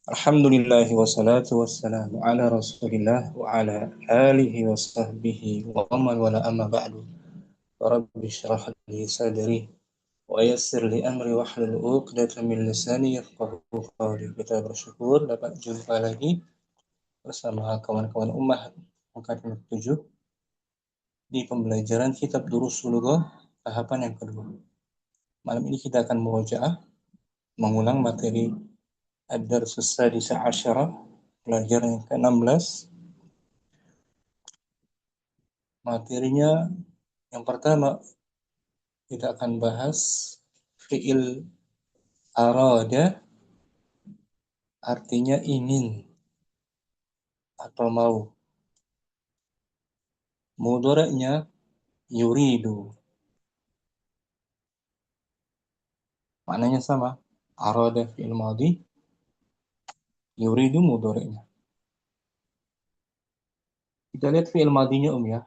Alhamdulillah wassalatu wassalamu ala rasulillah wa ala alihi wa sahbihi wa man wala amma ba'du. Rabbi syrah li sadri wa yassir li amri wahlul 'uqdatam min lisani yafqahu qawli. Kita bersyukur dapat jumpa lagi bersama kawan-kawan ummah angkatan 7 di pembelajaran kitab Durusul Lughah tahapan yang kedua. Malam ini kita akan murojaah mengulang materi Ad-Darsus Sadisa Asyara, pelajaran yang ke-16. Materinya yang pertama kita akan bahas fi'il arada, artinya ingin atau mau. Mudhari'nya yuridu. Maknanya sama. Arada fi'il madhi, yuridu mudhari'nya. Kita lihat fi'il madhinya ya.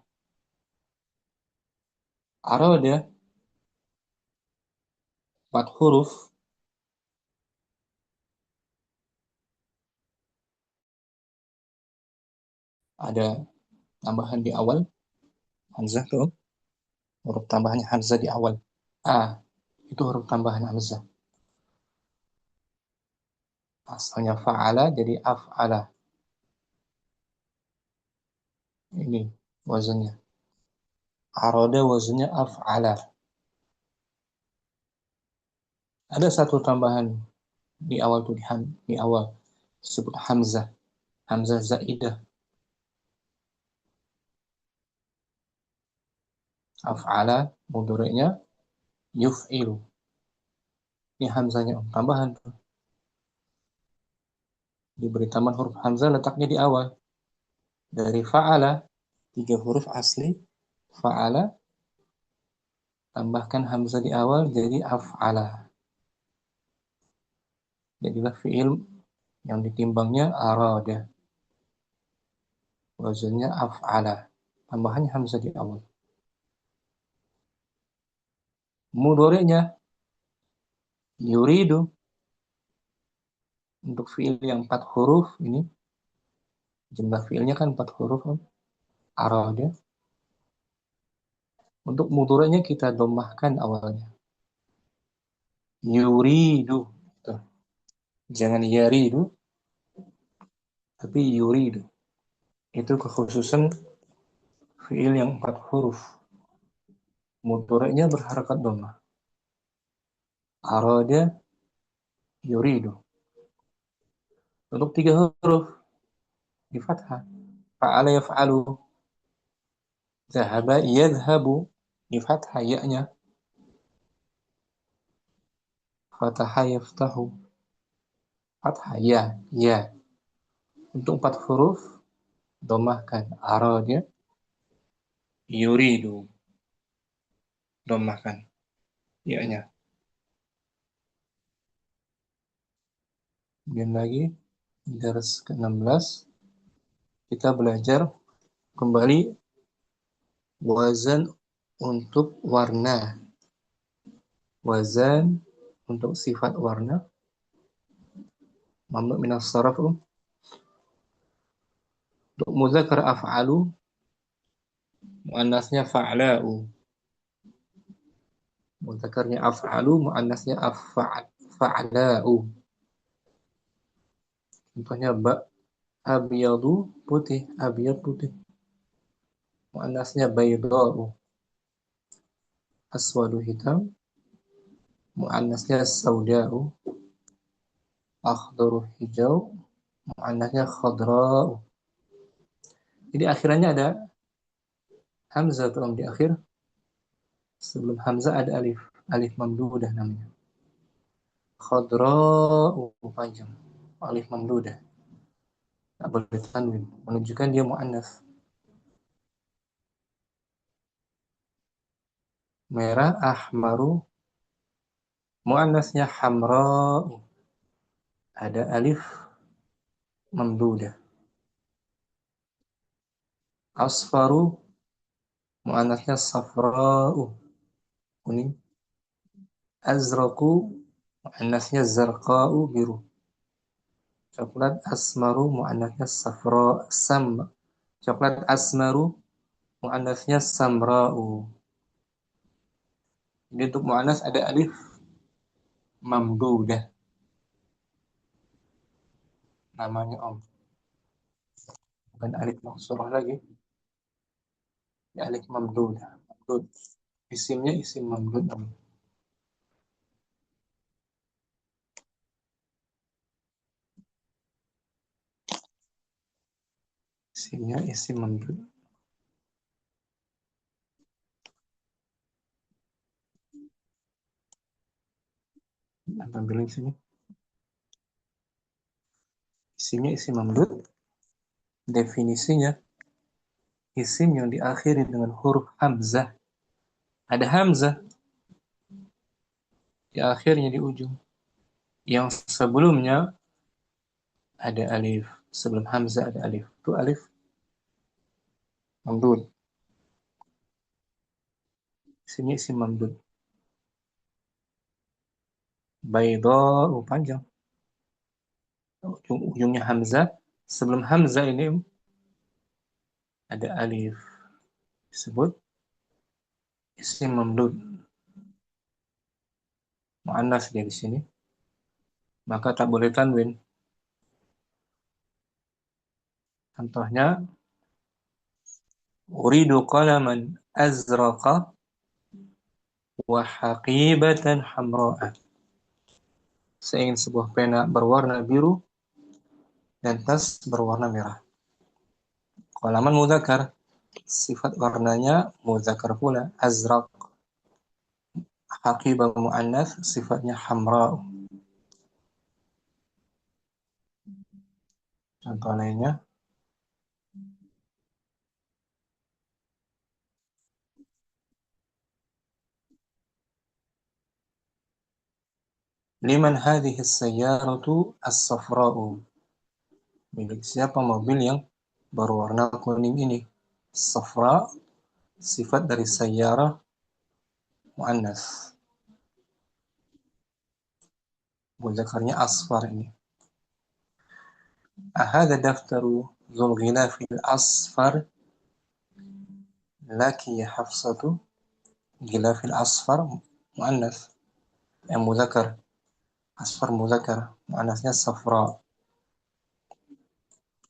Arada 4 huruf. Ada tambahan di awal, hamzah tuh. Huruf tambahannya hamzah di awal. A, itu huruf tambahan hamzah. Asalnya fa'ala jadi af'ala. Ini wazannya. Arada wazannya af'ala. Ada satu tambahan di awal tuh di awal disebut hamzah. Hamzah zaidah. Af'ala mudhari'nya yuf'ilu. Ini hamzahnya tambahan tuh. Diberi tambahan huruf hamzah letaknya di awal. Dari fa'ala 3 huruf asli fa'ala tambahkan hamzah di awal jadi af'ala. Jadilah fi'il yang ditimbangnya arada. Wazannya af'ala. Tambahannya hamzah di awal. Mudhari'nya yuridu. Untuk fi'il yang 4 huruf ini jumlah fi'ilnya kan 4 huruf arada. Untuk mudhari'nya kita dhammahkan awalnya. Yuridu. Tuh. Jangan yaridu, tapi yuridu. Itu kekhususan fi'il yang 4 huruf. Mudhari'nya berharakat dhammah. Arada yuridu. Untuk 3 huruf di fathah. Fa'ala yaf'alu. Zahaba yadhhabu. Di fathah ya-nya. Fataha yaftahu. Fathah ya, ya. Untuk 4 huruf dhammahkan. Arada yuridu. Dhammahkan ya-nya. Kemudian lagi dars ke-16 kita belajar kembali wazan untuk warna. Wazan untuk sifat warna. Mamnu minas saraf. Untuk muzakkar af'alu, muannasnya fa'la'u. Mudzakarnya af'alu, muannasnya fa'la'u. Contohnya abyadu putih, abyad putih. Muannasnya bayda'u. Aswadu hitam, muannasnya sauda'u. Akhdaru hijau, muannasnya khadra'u. Jadi akhirannya ada hamzah tuh di akhir. Sebelum hamzah ada alif, alif mamdudah namanya. Khadra'u panjang, alif mamdudah. Tak boleh tanwin, menunjukkan dia muannas. Merah ahmaru, muannasnya hamra'u. Ada alif mamdudah. Asfaru, muannasnya safra'u. Kuning. Azraku, muannasnya zarqa'u, biru. Coklat asmaru muannasnya safra sam. Coklat asmaru muannasnya samra'u. Jadi untuk muannas ada alif mamdudah namanya Om. Bukan alif maksurah lagi. Ya, alif mamdudah. Mamdud. Isimnya isim mamdud Om. Isimnya isim mamdud. Apa bilang sini? Isimnya isim mamdud. Definisinya isim yang diakhiri dengan huruf hamzah. Ada hamzah di akhirnya di ujung. Yang sebelumnya ada alif. Sebelum hamzah ada alif. Itu alif mamdud. Isimnya isim mamdud. Baydha'u panjang. Ujungnya hamzah. Sebelum hamzah ini ada alif. Disebut isim mamdud. Mu'annas dia di sini. Maka tak boleh tanwin. Contohnya, uridu qalaman azraqa wa haqibatan hamra'a. Saya ingin sebuah pena berwarna biru dan tas berwarna merah. Qalaman mudzakkar, sifat warnanya mudzakkar pula, azraq. Haqibah mu'annas, sifatnya hamra. Contoh lainnya, liman hadhihi as-sayyaratu as-safra'u. Milik siapa mobil yang berwarna kuning ini? Safra, sifat dari sayyarah mu'annas. Mudzakarnya asfar ini. Ahada daftaru dzul ghilafil asfar laki ya Hafsatu. Ghilafil asfar mu'annas. Yang mudzakkar. Asfar mudzakkar. Mu'annasnya safra.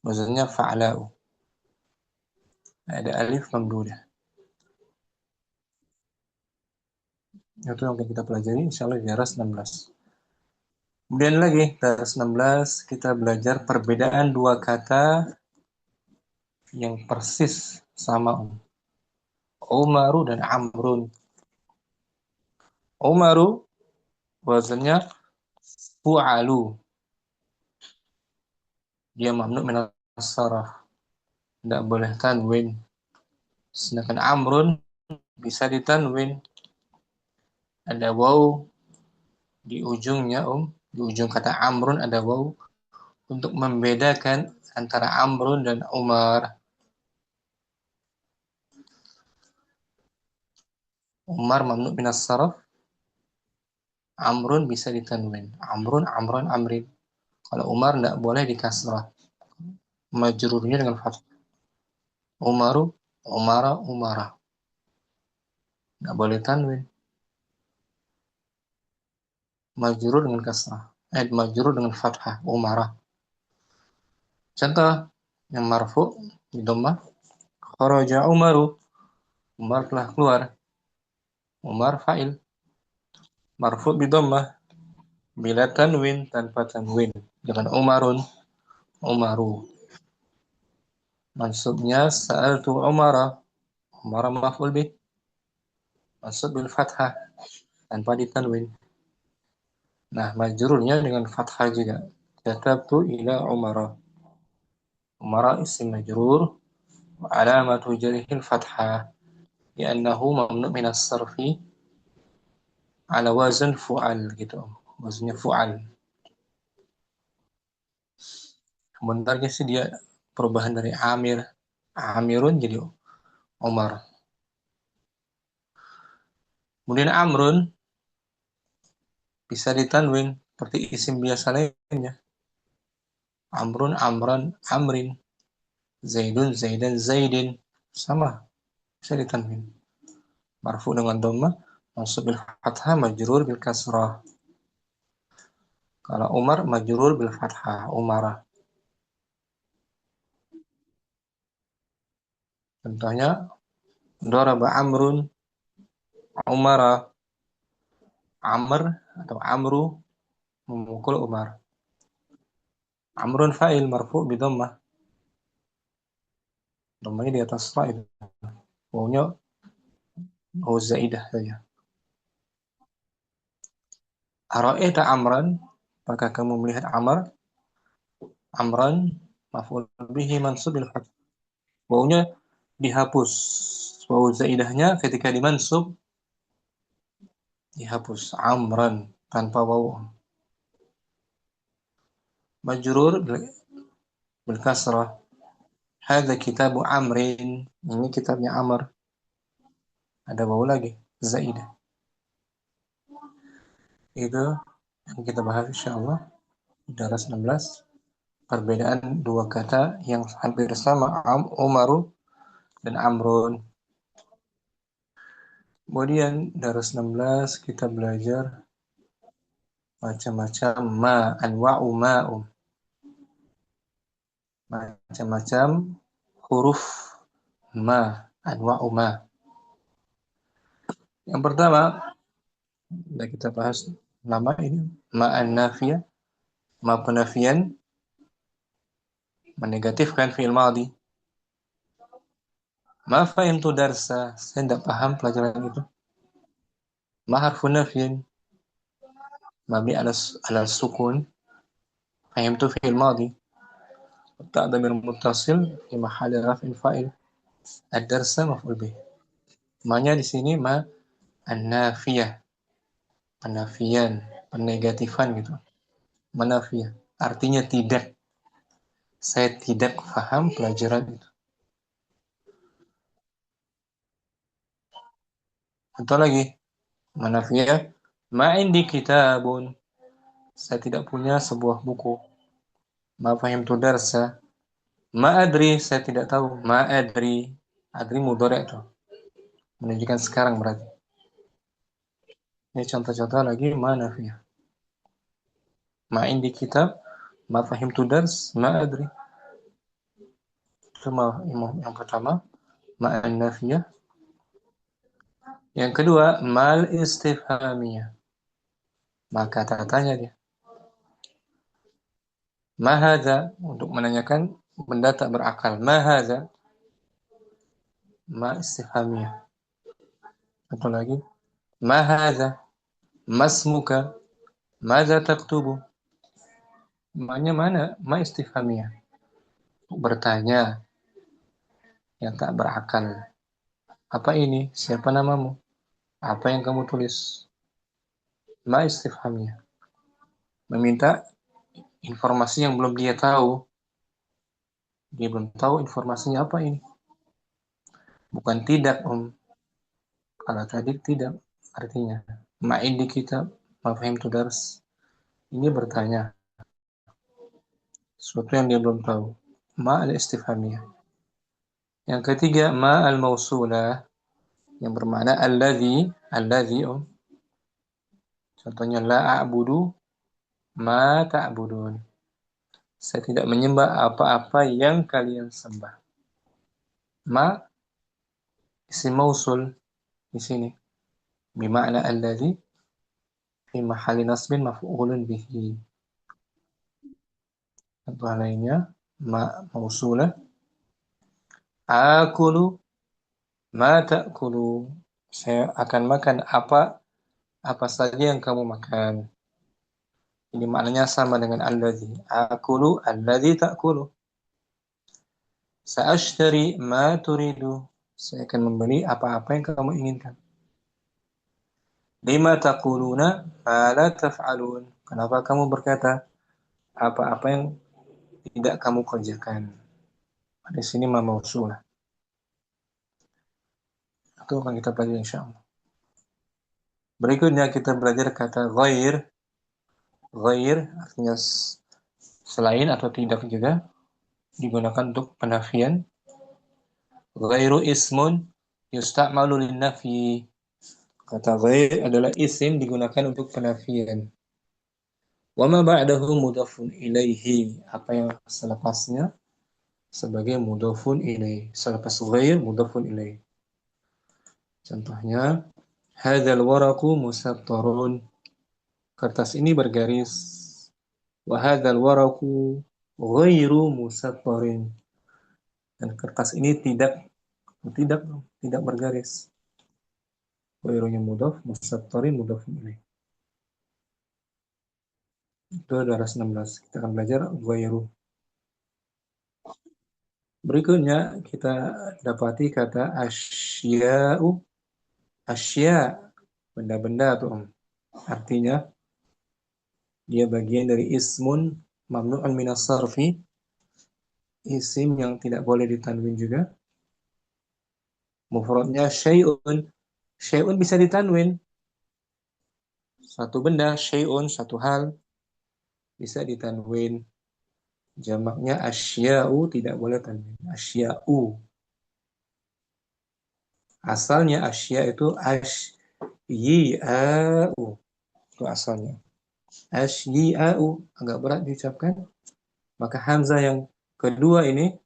Wazannya fa'la'u. Ada alif mamdudah. Itu yang akan kita pelajari insyaallah di daras 16. Kemudian lagi daras 16 kita belajar perbedaan dua kata yang persis sama Umaru dan Amrun. Umaru wazannya fu'alu. Dia mamnu' min as-sarf. Tidak boleh tanwin. Sedangkan Amrun bisa ditanwin. Ada waw di ujungnya di ujung kata Amrun ada waw untuk membedakan antara Amrun dan Umar. Umar mamnu' min as-sarf. Amrun bisa ditanwin. Amrun, Amrun, Amrin. Kalau Umar tidak boleh dikasrah. Majrurnya dengan fathah. Umaru, Umara, Umara. Tidak boleh tanwin. Majrur dengan kasrah. Majrur dengan fathah. Umara. Contoh yang marfu di dhammah. Kharaja Umaru. Umar telah keluar. Umar fa'il. Marfu bi dhammah. Bila tanwin tanpa tanwin. Dengan Umarun. Umaru. Mansubnya sa'altu Umara. Umara maf'ul bih. Mansub bil fathah. Tanpa ditanwin. Nah, majrurnya dengan fathah juga. Katabtu ila Umara. Umara isim majrur. Alamatu jarihil fathah. Liannahu mamnu' minas sarfi. Ala wazan fu'al gitu. Wazannya fu'al. Sebenarnya sih dia perubahan dari Amir. Amirun jadi Umar. Kemudian Amrun bisa ditanwin seperti isim biasa lainnya. Amrun amran amrin, Zaidun zaidan zaidin. Sama, bisa ditanwin. Marfu dengan dhammah, mansub bil fathah, majrur bil kasrah. Kalau Umar majrur bil fathah, Umara. Contohnya daraba Amrun Umara. Amr atau Amru memukul Umar. Amrun fa'il marfu bi dhammah. Dhammahnya di atas fa'il. Wawunya wawu zaidah saja. Ara'aita Amran, apakah kamu melihat Amr? Amran maf'ul bihi mansub bil fath. Wawunya dihapus. Wawu zaidahnya ketika dimansub dihapus. Amran tanpa wawu. Majrur bil kasrah. Hadza kitabu Amrin. Ini kitabnya Amr. Ada wawu lagi, zaidah. Itu yang kita bahas insyaallah di daras 16. Perbedaan dua kata yang hampir sama, Umaru dan Amrun. Kemudian daras 16 kita belajar macam-macam anwa'u ma'um. Macam-macam huruf anwa'u ma. Yang pertama, sudah kita bahas nama ini, ma'an nafiyah, ma penafian, menegatifkan fi'il madhi. Ma fahimtu darsa, saya tidak paham pelajaran itu. Ma harfun nafyin, mabni ala sukun, fahimtu fi'il madhi. Ta dhamir muttasil fi mahalli raf'in fa'il. Ad-darsa maf'ul bih. Ma-nya di sini ma an-nafiyah, penafian, penegatifan gitu. Manafiyah, artinya tidak. Saya tidak paham pelajaran itu. Atau lagi, manafiyah, ma indi kitabun. Saya tidak punya sebuah buku. Ma fahimtu darsa. Ma adri, saya tidak tahu. Ma adri. Adri mudhari' itu. Menunjukkan sekarang berarti. Ini contoh-contoh lagi manafiyah. Ma indi kitab, ma fahimtu dars, ma adri. Itu yang pertama, ma an-nafiyah. Yang kedua, mal istifhamiyah. Maka tanya dia. Mahadha, untuk menanyakan benda tak berakal. Mahadha, ma istifhamiyah. Atau lagi, mahadha, masmuka, madza taktubu. Maknanya mana? Ma istifhamiyah. Bertanya yang tak berakal. Apa ini? Siapa namamu? Apa yang kamu tulis? Ma istifhamiyah. Meminta informasi yang belum dia tahu. Dia belum tahu informasinya apa ini. Bukan tidak, Om. Kalau tadi tidak, artinya. Ma'in di kitab, mafahim tu dars. Ini bertanya. Sesuatu yang dia belum tahu. Ma al-istifhamiyah. Yang ketiga, ma al-mausulah. Yang bermakna alladhi, Om. Contohnya, la a'budu, ma ta'budun. Saya tidak menyembah apa-apa yang kalian sembah. Ma isim mausul di sini. Bima'na alladhi fi mahalli nasbin maf'ulun bihi. Contoh lainnya, ma mausulah. Akulu ma ta'kulu. Saya akan makan apa saja yang kamu makan. Ini maknanya sama dengan alladhi. Akulu alladhi ta'kulu. Sa'ashtari ma turidu. Saya akan membeli apa-apa yang kamu inginkan. Lima taquluna ma la taf'alun. Kenapa kamu berkata apa-apa yang tidak kamu kerjakan? Di sini ma mausulah. Itu akan kita pelajari insyaallah. Berikutnya kita belajar kata ghair. Ghair artinya selain atau tidak juga digunakan untuk penafian. Ghairu ismun yusta'malu lin-nafyi. Kata ghair adalah isim digunakan untuk penafian. Wa ma ba'dahu mudhafun ilaihi. Apa yang selepasnya sebagai mudhafun ilaih. Selepas ghair mudhafun ilaih. Contohnya, hadzal waraqu musattarun. Kertas ini bergaris. Wa hadzal waraqu ghairu musattarin. Dan kertas ini tidak tidak bergaris. Ghairunya mudhaf, musattarin mudhaf ilaih. Itu adalah 16. Kita akan belajar ghairu. Berikutnya kita dapati kata asya'u, asya, benda-benda tuh. Artinya dia bagian dari ismun mamnu'un minas sarfi, isim yang tidak boleh ditanwin juga. Mufradnya syai'un. Syai'un bisa ditanwin. Satu benda, syai'un, satu hal bisa ditanwin. Jamaknya asya'u tidak boleh tanwin. Asya'u. Asalnya asya itu asyi'a'u. Itu asalnya. Asyi'a'u. Agak berat diucapkan. Maka hamzah yang kedua ini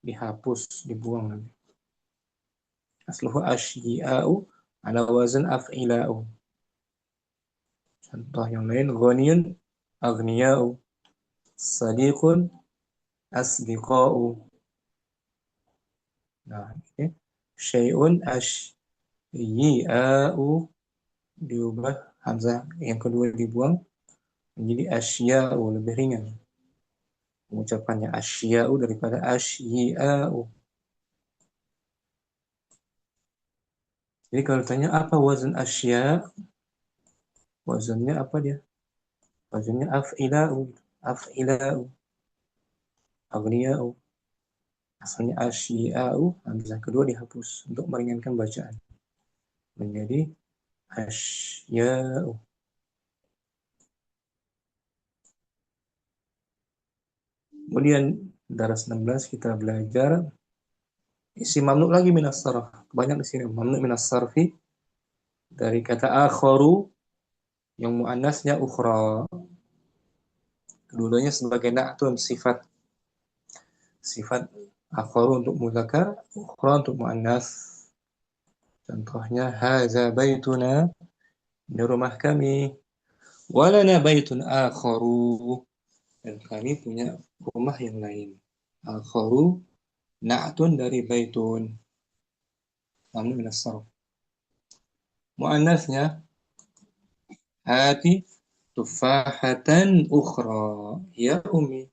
dihapus, dibuang nanti. Asluhu asyi'a'u ala wazan af'ila'u. Contoh yang lain, ghaniyun aghniya'u. Sadiqun asdiqa'u. Nah, ini syai'un asyi'a'u diubah hamzah yang kedua dibuang menjadi asya'u, lebih ringan pengucapannya asya'u daripada asyi'a'u. Jadi kalau tanya apa wazan asya', wazannya apa dia? Wazannya af'ila'u, af'ila'u, aghniya'u. Asalnya asyi'a'u, hamzah kedua dihapus untuk meringankan bacaan menjadi asya'u. Kemudian daras 16 kita belajar isi mamnu lagi minas sarf. Banyak di sini mamnu minas sarfi dari kata akharu yang muannasnya ukhra. Keduanya sebagai na'tun sifat. Sifat akharu untuk muzakkar, ukhra untuk muannas. Contohnya hadza baituna, ini rumah kami. Walana baitun akharu, dan kami punya rumah yang lain. Akharu na'tun dari baitun. Mamnu minas sarf. Muannasnya hati tufahatan ukhra. Ya umi,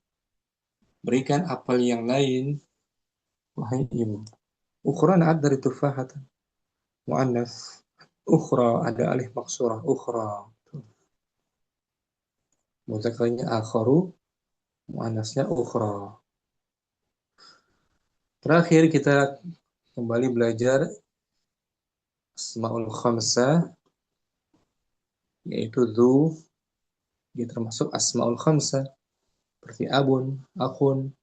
berikan apel yang lain, wahai ibu. Ukhra na'at dari tufahatan. Muannas. Ukhra ada alif maksurah. Ukhra. Mudzakarnya akharu. Muannasnya ukhra. Terakhir kita kembali belajar asmaul khamsah, yaitu dzu. Dia termasuk asmaul khamsah seperti abun, akhun,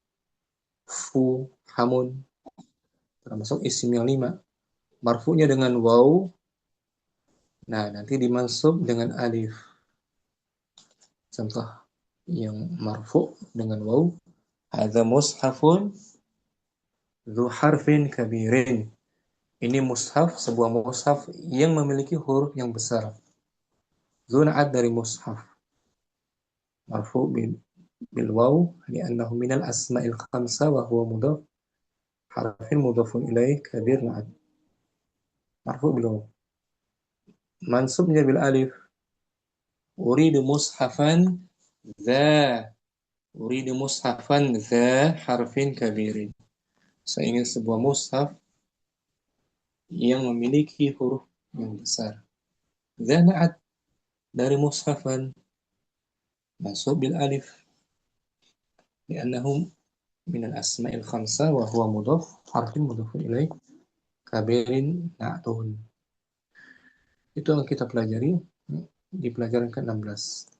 fu, hamun, termasuk isim yang 5. Marfu'nya dengan waw. Nah, nanti dimansub dengan alif. Contoh yang marfu' dengan waw, hadza mushafun dzu harfin kabirin. Ini mushaf, sebuah mushaf yang memiliki huruf yang besar. Dzu na'at dari mushaf. Marfu' bil waw li'annahu minal asma'il khamsa wa huwa mudhaf. Harfin mudhafun ilaih, kabir na'at. Marfu' bil waw. Mansubnya bil alif. Uridu mushafan dza. Uridu mushafan dza harfin kabirin. Saya ingin sebuah mushaf yang memiliki huruf yang besar. Dza na'at dari mushafan, mansub bil alif li'annahu minal asma'il khamsa wa huwa mudhaf, harfin mudhafun ilaih, kabirin na'tun. Itu yang kita pelajari di pelajaran ke-16.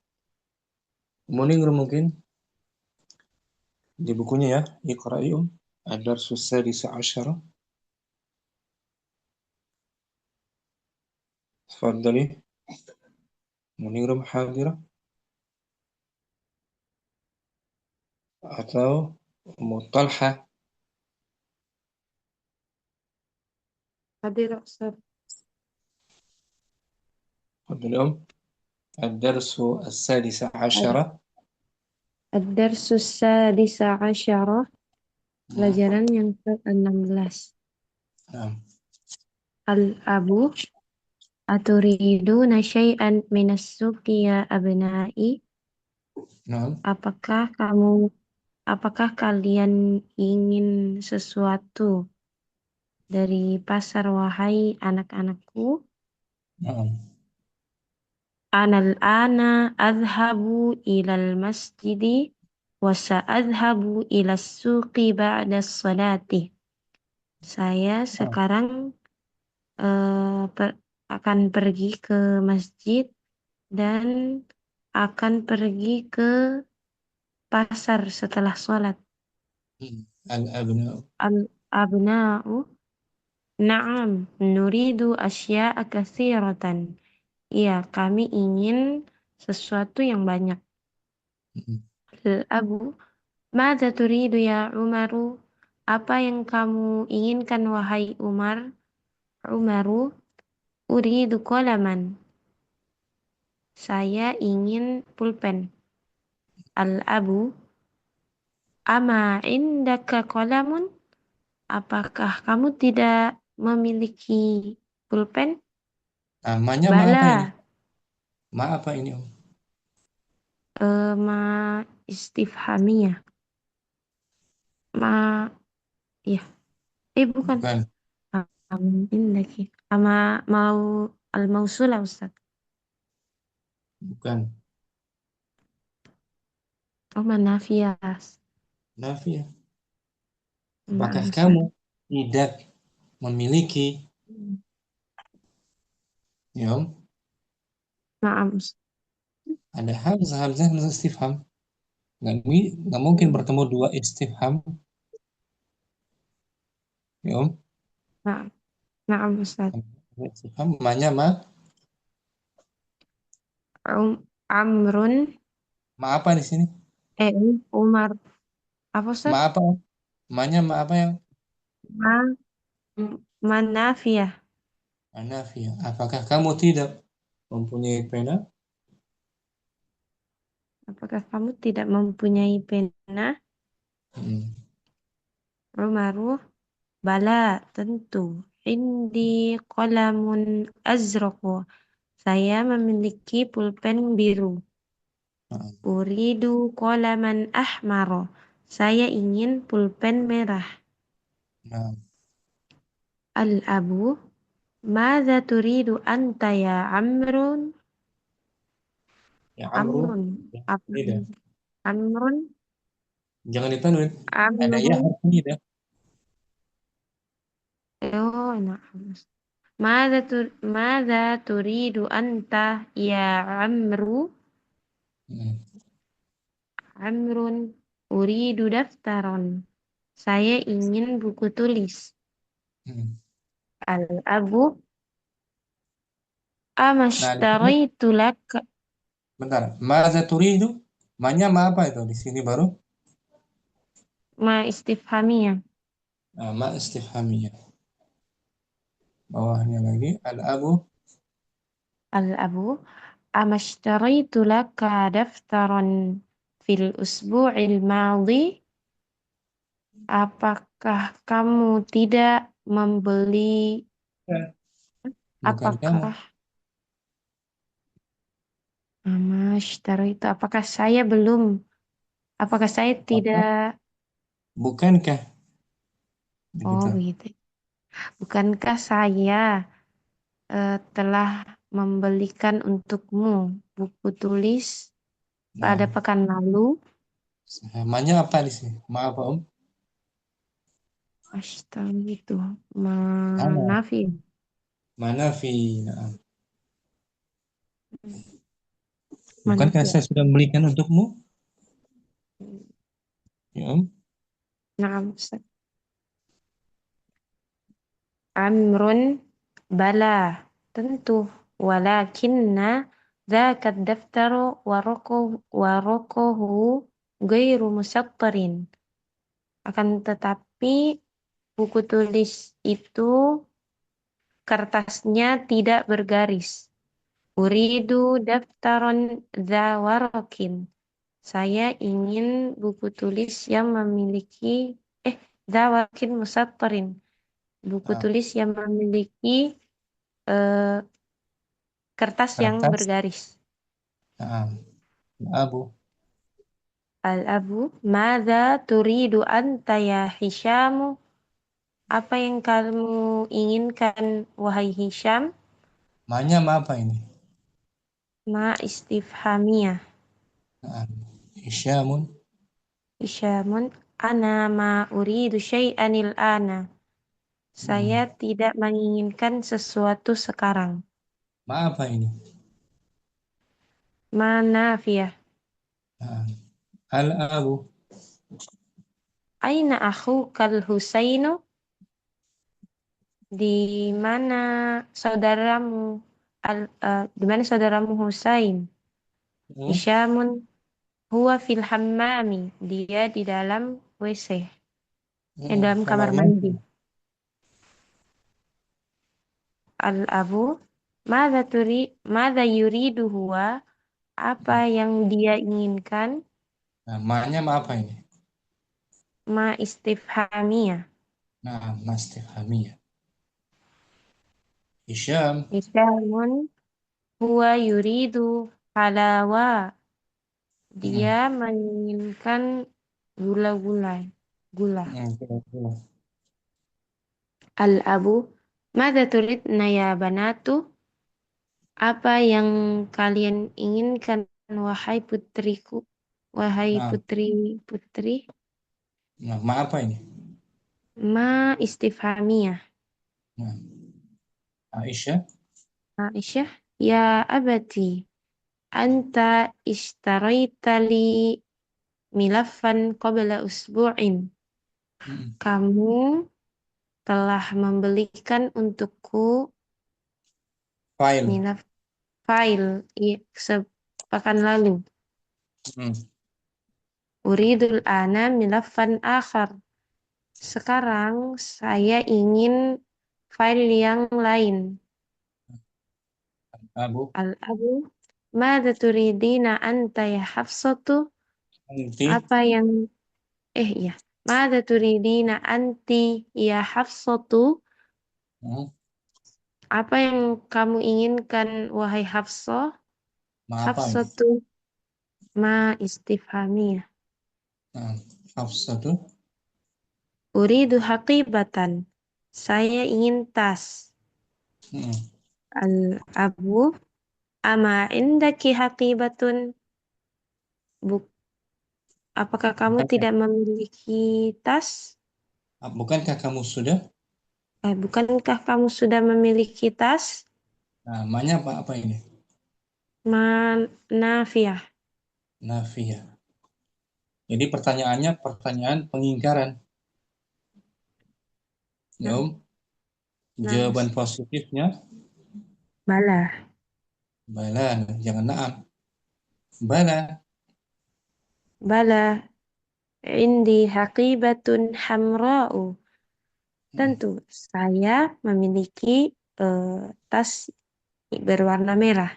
Morning mungkin di bukunya ya, Iqra'i Ad-Darsus Sadis Asyara. Tafadhali Munirum Hadira atau Mutalha. Hadir Ustaz. Tafadhali Ad-Darsu As-Sadis Ad- Asyara. Ad-Darsus Sadisa Asyarah, Hmm. pelajaran yang ke-16. Nah, Al-Abu, aturiduna syai'an minas suqi ya abna'i? nah, Apakah kamu, apakah kalian ingin sesuatu dari pasar, wahai anak-anakku? nah. Anal ana adhabu ilal masjidi wa sa'adhabu ilas suqi ba'da salati. Saya Nah. sekarang akan pergi ke masjid dan akan pergi ke pasar setelah sholat. Al-abna'u. Al-abna'u, na'am, nuridu asya'a katsiratan. Iya, kami ingin sesuatu yang banyak. Hmm. Al-abu, madza turidu ya Umaru? Apa yang kamu inginkan wahai Umar? Umaru, uridu qalaman. Saya ingin pulpen. Al-abu, ama indaka qalamun? Apakah kamu tidak memiliki pulpen? Namanya ma apa ini? Bala, Ma apa ini, ma istifhamiyah. Ma, ya, bukan. Bukan, Indaki. Ama mau al-mausula Ustaz. bukan. Oh, manafiyah. Nafi ya. Apakah Maaf Ustaz. kamu tidak memiliki, ya, Maaf Ustaz. ada hamzah, hamzah istifham. Nggak mungkin bertemu dua istifham, ya. Maaf, maaf Ustaz. Istifham, manya ma, Amrun, ma apa di sini? Umar. Apa Ma Ustaz? apa? Manya ma apa yang Ma, manafiyah. nafi ya. Apakah kamu tidak mempunyai pena? Apakah kamu tidak mempunyai pena? Hmm. Umaru, bala, tentu. Indi qalamun azraqu. Saya memiliki pulpen biru. Nah, Uridu qalaman ahmaro. Saya ingin pulpen merah. nah, Al-abu, madza turidu anta ya Amrun? ya Amru, Amrun. ya, Apa? tidak. Amrun. Jangan ditanwin. Ada ya Amrun. harus tidak. Oh, nah. Madza turidu anta ya Amru? Hmm. Amrun. Uridu daftaron. Saya ingin buku tulis. Hmm. Al-abu, Nah, di sini amashtaraitu laka. bentar. Maza turidu? Manya ma apa itu di sini baru? Ma istifhamiyah. Nah, ma istifhamiyah. Bawahnya lagi al-abu. Al-abu, amashtaraitu laka daftaran fil usbu'il madhi? Apakah kamu tidak membeli, Ya. Bukan kamu. apakah amashtaraitu, apakah saya Apakah? tidak, Bukankah? oh Begitu. begitu. Bukankah saya telah membelikan untukmu buku tulis pada Nah, pekan lalu? manya apa di sini? Ma apa om? Astaga itu Ana. manafi. Mana fi? Nah, bukankah Manafi. saya sudah membelikan untukmu? Ya. Naam, Ustaz. Amrun bala. Tentu. Walakinna dzakat daftaru waraquhu ghairu musattarin. Akan tetapi buku tulis itu kertasnya tidak bergaris. Uridu daftaron dzawarakin. Saya ingin buku tulis yang memiliki dzawakin musattarin. Buku Nah, tulis yang memiliki eh, kertas yang kertas. bergaris. Nah, Abu. Al-Abu, Mada turidu anta ya Hishamu? Apa yang kamu inginkan, wahai Hisham? Manya apa ini? Ma istifhamiyah. Nah, Hisyamun. Hishamun, ana ma uridu syai'anil ana. Saya Hmm. tidak menginginkan sesuatu sekarang. Ma apa ini? Ma nafiyah. Nah, Al-Abu. Aina akhukal Husainu? Di mana saudaramu di mana saudaramu Husain? Hmm. Hisyamun huwa fil hammami. Dia di dalam WC, dalam Kamar kamar mandi. mandi. Al-Abu, madza yuridu huwa? Apa yang dia inginkan? Nah, manya apa ini? Ma istifhamiyah. Nah, Mastifhamiyah. Hisyam. Hisyamun huwa yuridu halawa. Hmm. Dia menginginkan gula-gula. Gula. Gula-gula. Al-Abu, mada turidna ya banatu? Apa yang kalian inginkan, wahai putriku? Wahai Nah, putri-putri? ma apa ini? Ma istifhamiyah. Nah, Aisyah. Aisyah, ya abati, anta ishtaraita li milafan qabla usbu'in. Hmm. Kamu telah membelikan untukku File. milaf file sepekan lalu. Hmm. Uridul ana milafan akhar. Sekarang saya ingin file yang lain. Abu. Al-Abu, mada turidina anta ya Hafsatu? Anti. Apa yang ya. Mada turidina anti ya Hafsatu? Hmm. Apa yang kamu inginkan, wahai Hafsah? Ma apa ini? Hafsatu ma istifhamiyah. Nah, Hafsatu. Uridu haqibatan. Saya ingin tas. Hmm. Al-Abu, ama indaki haqibatun? Buk, apakah kamu Bukankah, tidak memiliki tas? bukankah kamu sudah? Bukankah kamu sudah memiliki tas? Nah, manya apa ini? Nafiyah. Nafiyah. Jadi pertanyaannya pertanyaan pengingkaran. Ya, Nah, Om. nah, Jawaban positifnya bala. bala, jangan naam. Bala. Bala, indi haqibatun hamra'u. Hmm. Tentu, saya memiliki tas berwarna merah.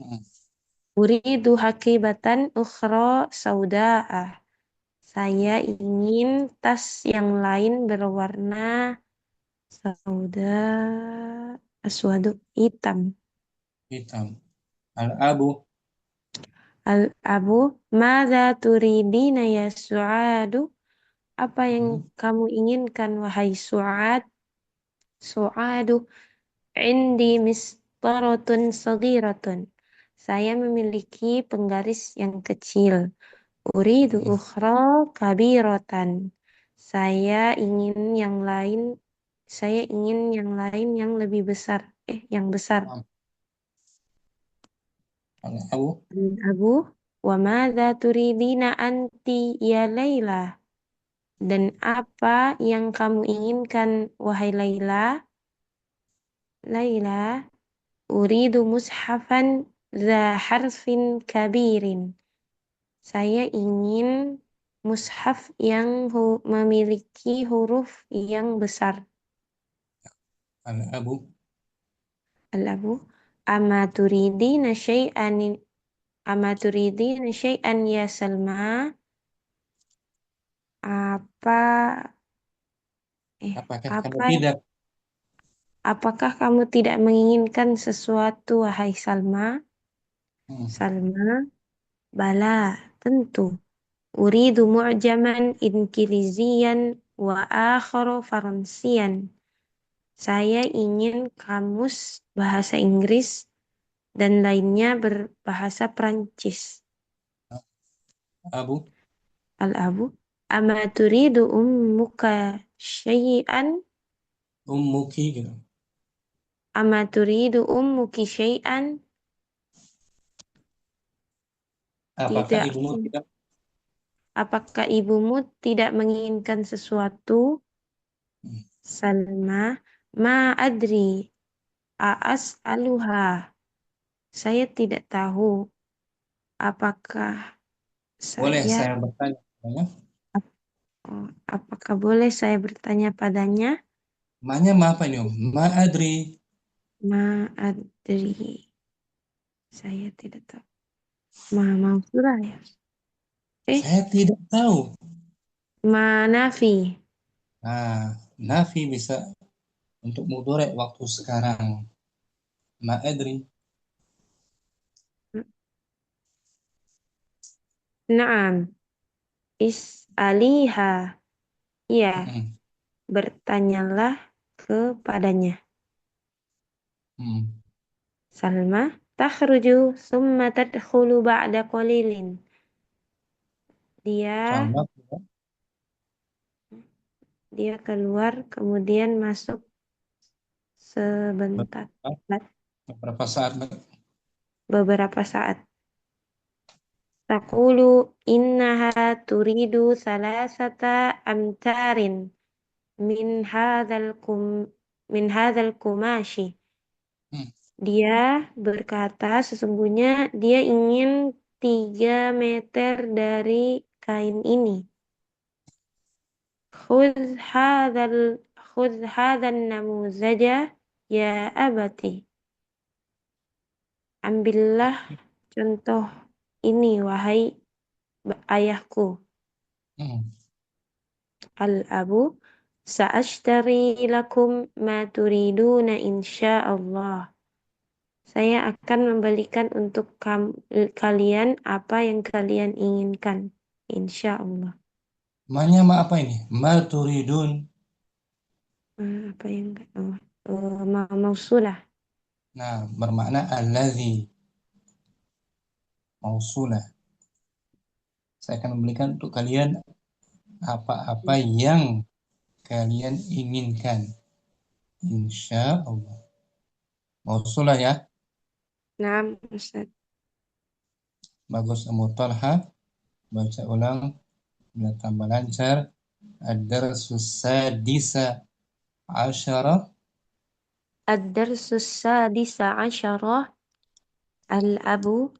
Hmm. Uridu hakibatan ukhra sauda'ah. Saya ingin tas yang lain berwarna sauda aswadu hitam. Hitam. Al-abu. Al-Abu, madza turidina ya Su'adu? Apa yang Hmm. kamu inginkan, wahai Su'ad? Su'adu, indi mistarotun sagiratun. Saya memiliki penggaris yang kecil. Uridu Hmm. ukhra kabiratan. Saya ingin yang lain, saya ingin yang lain yang lebih besar. Yang besar. Naam. Al-abu. Abu, Wa madza turidina anti ya Laila? Dan apa yang kamu inginkan, wahai Laila? Laila, uridu mushafan za harfin kabirin. Saya ingin mushaf yang memiliki huruf yang besar. Al-abu. Al-abu, ama turidina syai'an ama turidina syai'an ya Salma? Apa Apakah kamu apa tidak? apakah kamu tidak menginginkan sesuatu, wahai Salma? Hmm. Salma, bala, tentu. Uridu mu'jaman inkilizian wa akharu faransian. Saya ingin kamus bahasa Inggris dan lainnya berbahasa Prancis. Abu. Al-abu, ama turidu ummuka syai'an? Ummuki gitu. Ama turidu ummuki syai'an? Apakah Tidak. ibumu tidak? Apakah ibumu tidak menginginkan sesuatu? Hmm. Salma, ma adri, aas aluha. Saya tidak tahu apakah Boleh saya saya bertanya padanya? apakah boleh saya bertanya padanya? Manya ma apa ini, Om? Ma adri. Ma adri. Saya tidak tahu. Mau surah ya? Saya tidak tahu. Ma nafi. Nah, nafi bisa untuk mudhari waktu sekarang. Ma adri. Naam. Is'aliha. Ya, Hmm. bertanyalah kepadanya. Hmm. Salma takhruju summa tadkhulu ba'da qalilin. Dia Salma dia keluar kemudian masuk sebentar. beberapa saat Beberapa saat. Taqulu innaha turidu salasata amtarin min hadzal kum min hadzal kumashi. hmm. Dia berkata sesungguhnya dia ingin 3 meter dari kain ini. Khudh hadzal khudh hadzal namuzaja ya abati. Ambillah contoh ini wahai ayahku. Hmm. Al-abu sa'ashtari lakum ma turiduna insyaallah. Saya akan membelikan untuk kalian apa yang kalian inginkan. Insyaallah. Manya ma apa ini? Ma turidun. Apa yang mausulah. Nah, bermakna allazi mausulah. Saya akan memberikan untuk kalian apa-apa yang kalian inginkan. Insya Allah. Mausulah ya. Naam, Ustaz. Bagus Abu Talha. Baca ulang. Bila tambah lancar. Ad-darsus sadisa asyara. Ad-darsus sadisa asyarah. Al-abu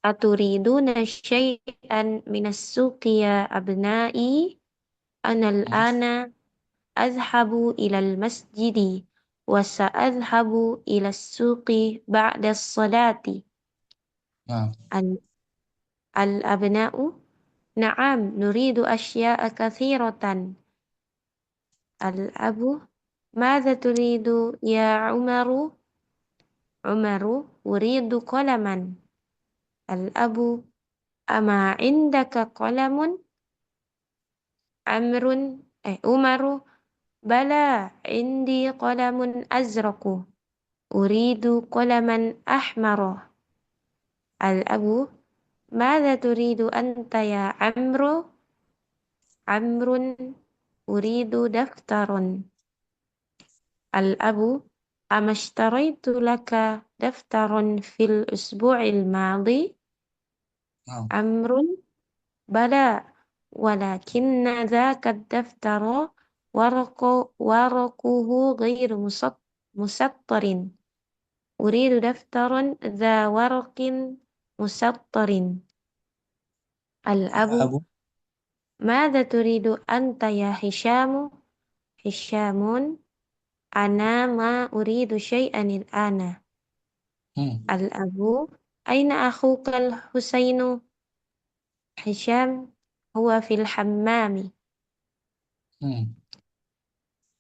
aturiduna syai'an minas suqi ya abna'i. Ana al-ana azhabu ilal masjidi wa sa'adhabu ilas suqi ba'da salati. Nah, Al-abna'u na'am nuridu asya'a kathiratan. Al-abu madza turidu ya Umaru? Umaru uridu qalaman. Al-abu ama indaka qalamun? Amrun Umaru bala indi qalamun azraku. Uridu qalaman ahmara. Al-abu madza turidu anta ya Amru? Amrun uridu daftaron. Al-abu amashtaraitu laka daftaron fil usbu'il madi? نعم. Amrun bala walakinna dzaka ad-daftar waraquhu ghairu musattarin. Uridu daftaran dza waraqin musattarin. Al-abu الأب. madza turidu anta ya Hishamu? Hishamun ana ma uridu syai'an al-ana. مم. Al-abu aina akhuka al-Husainu? Hisham huwa fil hammami. مم.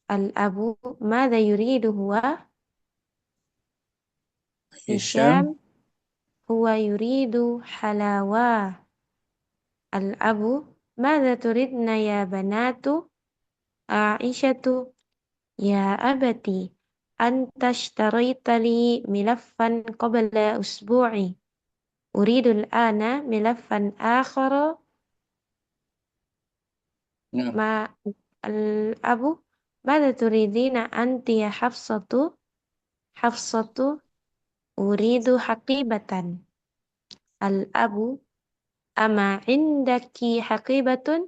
Al-abu madza yuridu huwa? Hisham هشام. huwa yuridu halawa. Al-abu madza turidna ya banatu? Aisyatu ya abati anta ishtaraita li milafan qabla usbu'i. Uridu al-ana milafan akhara نعم. ma al-abu madza turidina anti ya Hafsatu? Hafsatu uridu haqibatan. Al-abu ama indaki haqibatun?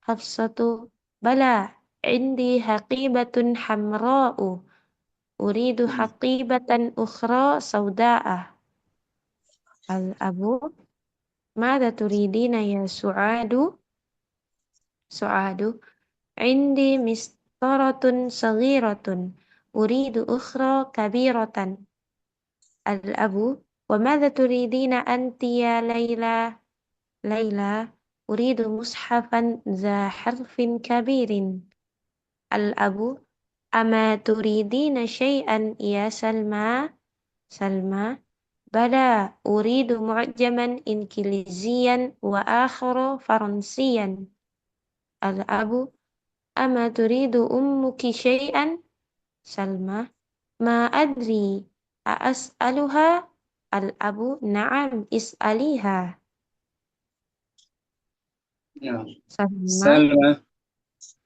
Hafsatu bala indi haqibatun hamra'u. Uridu مم. haqibatan ukhra sawda'a. Al-abu madza turidina ya Su'adu? Su'adu indi mistaratun saghiratun. Uridu ukhra kabiratan. Al-abu wa madza turidina anti ya Laila? Laila uridu mushafan za harfin kabirin. Al-abu ama turidina syai'an ya Salma? Salma bala uridu mu'jaman inkiliziyan wa akhara faransiyan. Al-abu ama turidu ummuki syai'an? Salma ma adri as'aluha? Al-abu na'am is'aliha. نعم. Salma سلمى.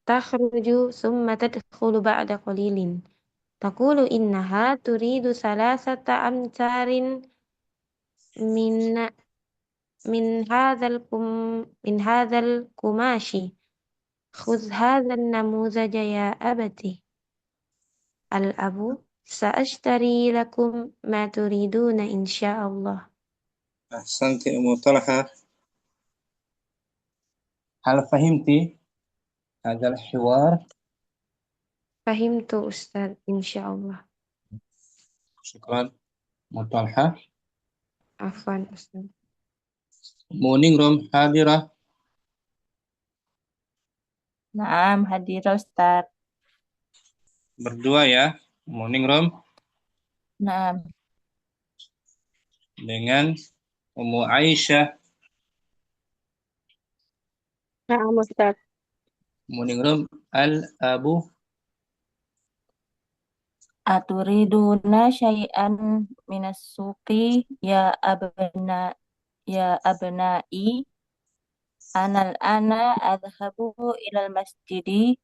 takhruju summa tadkhulu ba'da qalilin. Taqulu innaha turidu salasata amtarin min min hadzal kum min hadzal kumashi. Khudh hadzal namuzaja ya abati. Al-abu sa'ashtari lakum ma turiduna insyaallah. أحسنت أم طلحة. هل فهمت هذا الحوار؟ Fahimtu Ustaz insyaallah. شكرا أم طلحة. Afwan Ustaz. Muningrum hadirah. Naam, hadir Ustaz. Berdua ya. Muningrum Naam, dengan Ummu Aisyah. Na'am Ustaz. Muningrum al-abu. aturiduna syai'an minas suqi ya abna'i ana adhabu ilal masjidi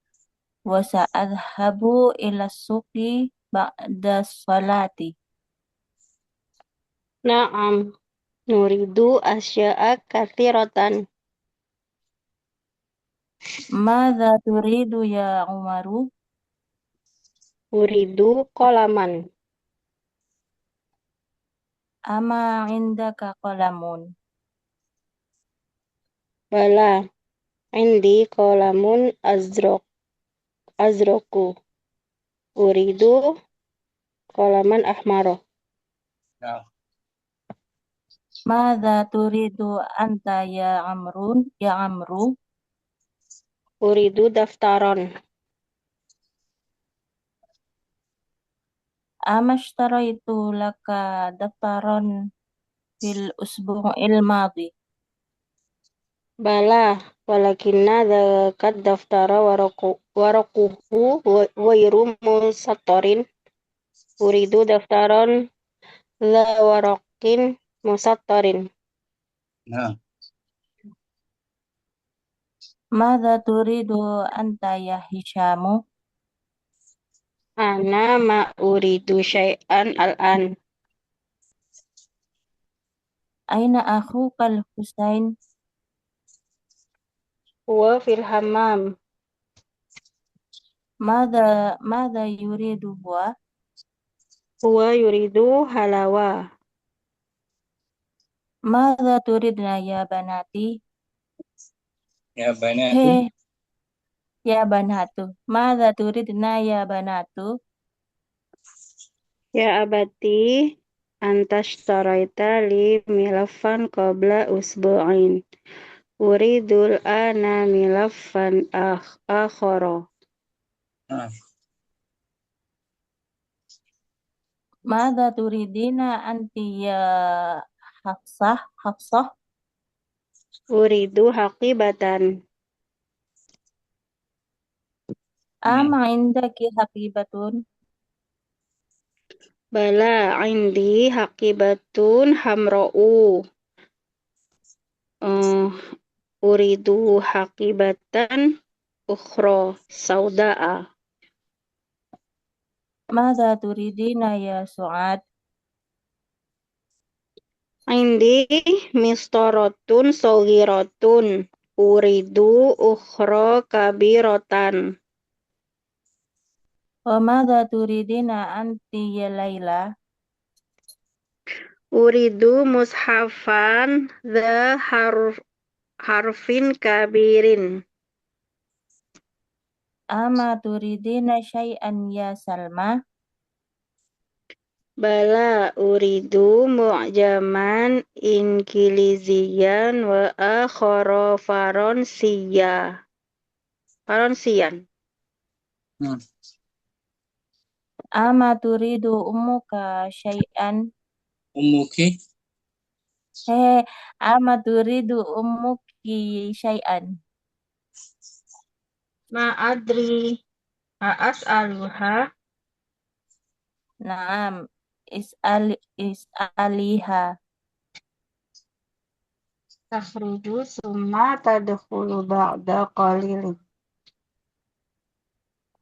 wa sa'adhabu ilas suqi ba'da salati. Na'am, nuridu asya'a katsiratan. Madza turidu ya Umaru? Uridu qalaman. Ama indaka qalamun? Bala indi qalamun azraku. Uridu qalaman ahmara. Ya. Madza turidu anta ya Amru? Uridu daftaron. Amashtaraitu laka daftaron fil usbu'il madhi. Bala walakinna dzakad daftara waraquhu wairu musattarin. Uridu daftaron dza waraqin musattarin. Nah. Madza turidu anta ya Hishamu? Ana ma uridu syai'an al-an. Aina akhukal Husain? Huwa fil hammam. Mada yuridu huwa? Huwa yuridu halawa. Mada turidna ya banati? Ya banatu. He, ya banatu. Mada turidna ya banatu? Ya abati, antashtarayta li milafan qabla usbu'in. Uridul ana milafan akhara. Nah, Mada turidina anti ya Hafsah? Uridu haqibatan. Ama indaki haqibatun? Bala indi haqibatun hamra'u. Uridu haqibatan ukhra sauda'a. Mada turidina ya Su'ad? Indi mistoratun sogiratun. Uridu ukhra kabiratan. Wa mada turidina anti ya Laila? Uridu mushafan harfin kabirin. Ama turidina syai'an ya Salma? Bala uridu mu'jaman inkiliziyan wa akhara faransiyan. hmm. Ama turidu ummuka syai'an? Ummuki. Ama turidu ummuki syai'an? Ma adri as'aluha. Naam, is'aliha. Takhruju summa tadkhulu ba'da qalilin.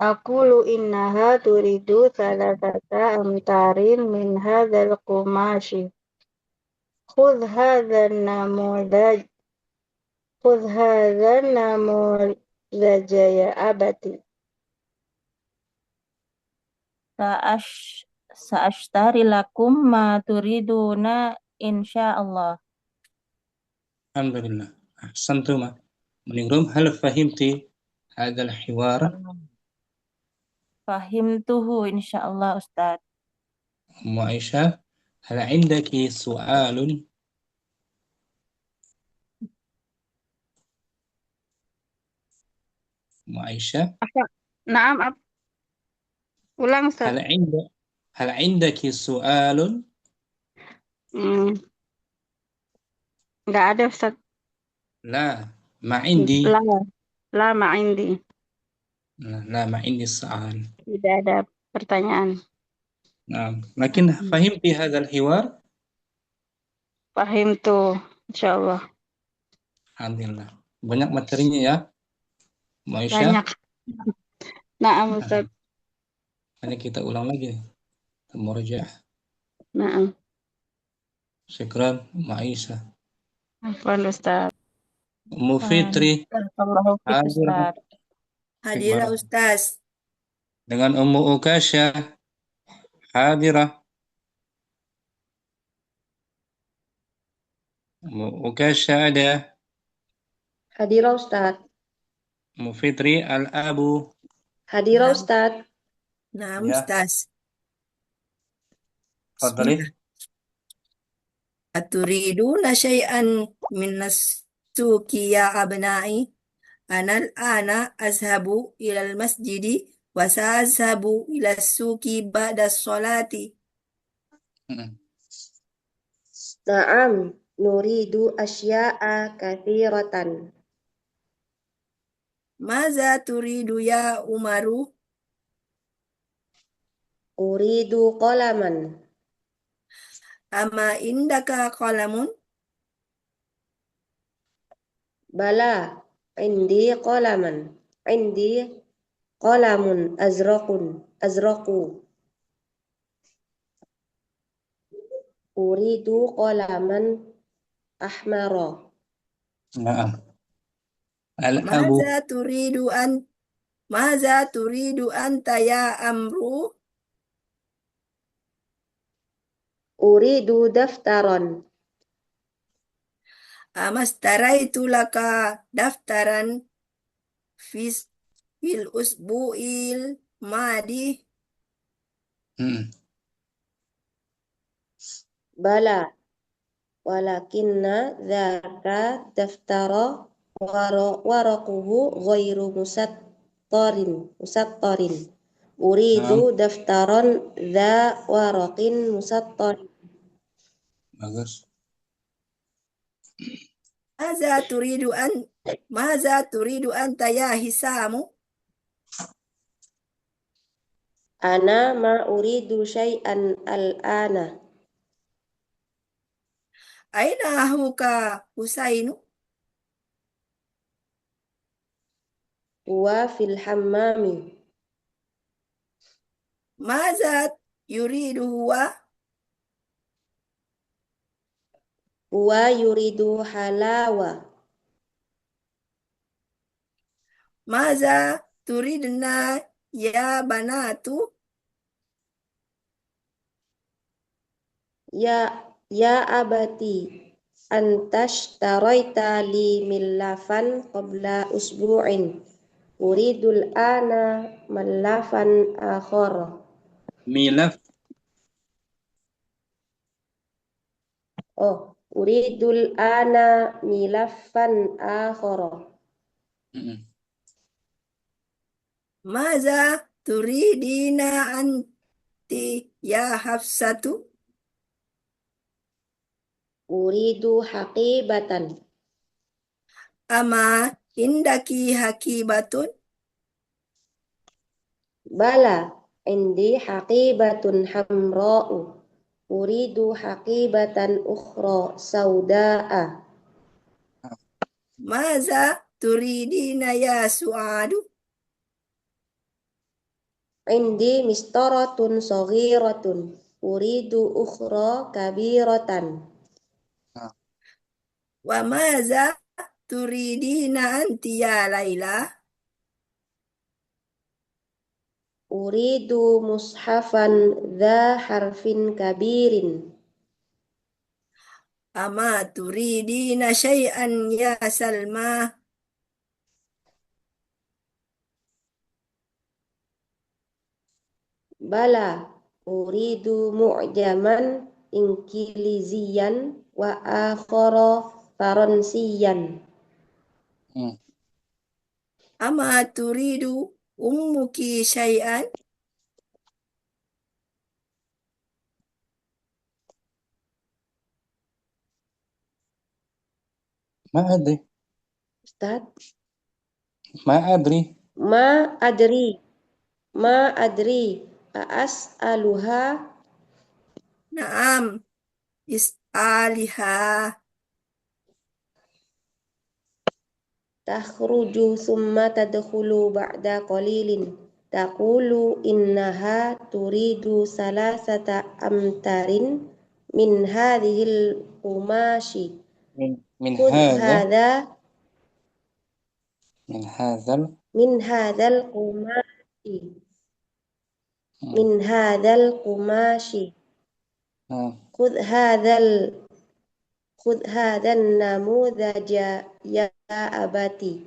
Aqulu innaha turidu thalathata amtarin min hadzal qumashi. Khudh hadha namudaj. Khudh hadha namudaj ya abati. Sa'ashtari lakum ma turiduna insyaallah. Alhamdulillah. Ahsantuma. Meningrum, hal fahimti hadal hiwar? Fahimtuhu insyaallah Ustaz. Ummu Aisyah, hal indaki su'alun? Ummu Aisyah, Naam, ulang Ustaz. hal indaki su'alun? Enggak ada Ustaz. La, ma indi. La ma indi. La, ma indi su'al. Tidak ada pertanyaan. Nah, lakin fahimti hadal hiwar? Pahim tuh, insyaallah. Alhamdulillah. Banyak materinya ya, Ummu Aisyah. Banyak. Naam Ustaz. Hanya kita ulang lagi. Murajaah. Naam. Syukran, Ummu Aisyah. Afwan Ustaz. Ummu Fitri. Barakallahu fiik Ustaz. Hadirah Ustaz. Dengan Ummu Ukasha. Hadirah. Ummu Ukasha ada. Hadirah Ustaz. Ummu Fitri al-Abu. Hadirah Naam. Ustaz. Naam Ya. Ustaz. Fadli. Aturiduna syai'an minas suki ya abna'i? Ana al-ana azhabu ilal masjidi wa sa'azhabu ila suki ba'da sholati. Naam, nuridu asya'a katsiratan. Maza turidu ya Umaru? Uridu qalaman. Ama indaka qalamun? Bala, indi qalaman. Indi qalamun azraqu. Uridu qalaman ahmara. Naam. Al-abu. ماذا تريد أنت يا أمرو؟ Uridu daftaran. أما اشتريت لك دفترا في الأسبوع الماضي؟ Hmm. Bala. Walakinna dzaka daftara waraquhu ghairu musattarin. Uridu Naam. daftaran dza waraqin musattarin. Bagus. ماذا تريد أنت يا هشام؟ Ana ma uridu syai'an al-ana. أين أخوك حسين؟ Huwa fil hammami. ماذا يريد هو؟ Huwa yuridu halawa. ماذا تريدنا يا بنات؟ Ya abati antashtarayta li millafan qabla usbu'in. Uridul ana mallafan akhara. Milaf. Uridul ana milafan akhara. Hmm. ماذا تريدين أنت يا حفصة؟ Uridu haqibatan. أما عندك حقيبة؟ Bala indi haqibatun hamra'u. Uridu haqibatan ukhra sauda'a. ماذا تريدين يا سعاد؟ Indi mistaratun saghiratun. Uridu ukhra kabiratan. وماذا تريدين أنت يا ليلى؟ Uridu mushafan dha harfin kabirin. أما تريدين شيئا يا سلمى؟ Bala uridu mu'jaman inkiliziyan wa akhara faransiyan. Hmm. أما تريد أمك شيئا؟ Ma adri. Ustaz, Ma adri. ma adri as'aluha. نعم اسألها. Takhruju thumma tadkhulu ba'da qalilin. Taqulu innaha turidu salasata amtarin min hadhil qumashi. Min Khudh hadha. hadha Min hadzal. min hadzal qumashi. Hmm. Min hadzal qumashi. Nah. Khudh hadhan namudhaja ya abati.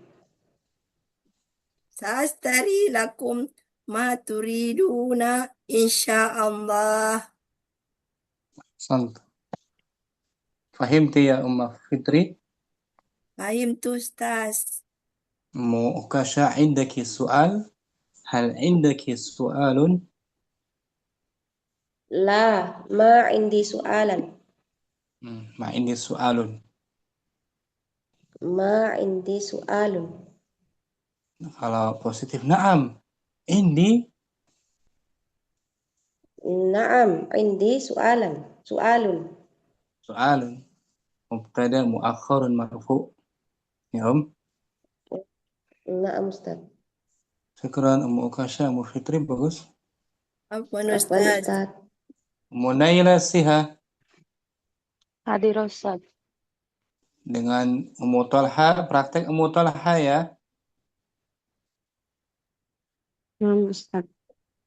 سأشتري لكم ما تريدون إن شاء الله. Sant. Fahimti ya Umma Fitri? فهمت أستاذ. Mukasha indaki su'al? Hal indaki su'alun? La ma indi su'alan. Ma indi su'alun. Ma indi su'alun. Kalau positif, na'am. Indi. Na'am indi su'alun. Su'alun. Mubtada mu'akhkharun marfu'. Ya Na'am Ustaz. Syukran Ummu Ukasha, Ummu Fitri, bagus. عفوا Afwan أستاذ. Ustaz. Ummu Naila Siha. Hadir Ustaz. dengan Ummu Thalha, praktek Ummu Thalha ya. Ustaz.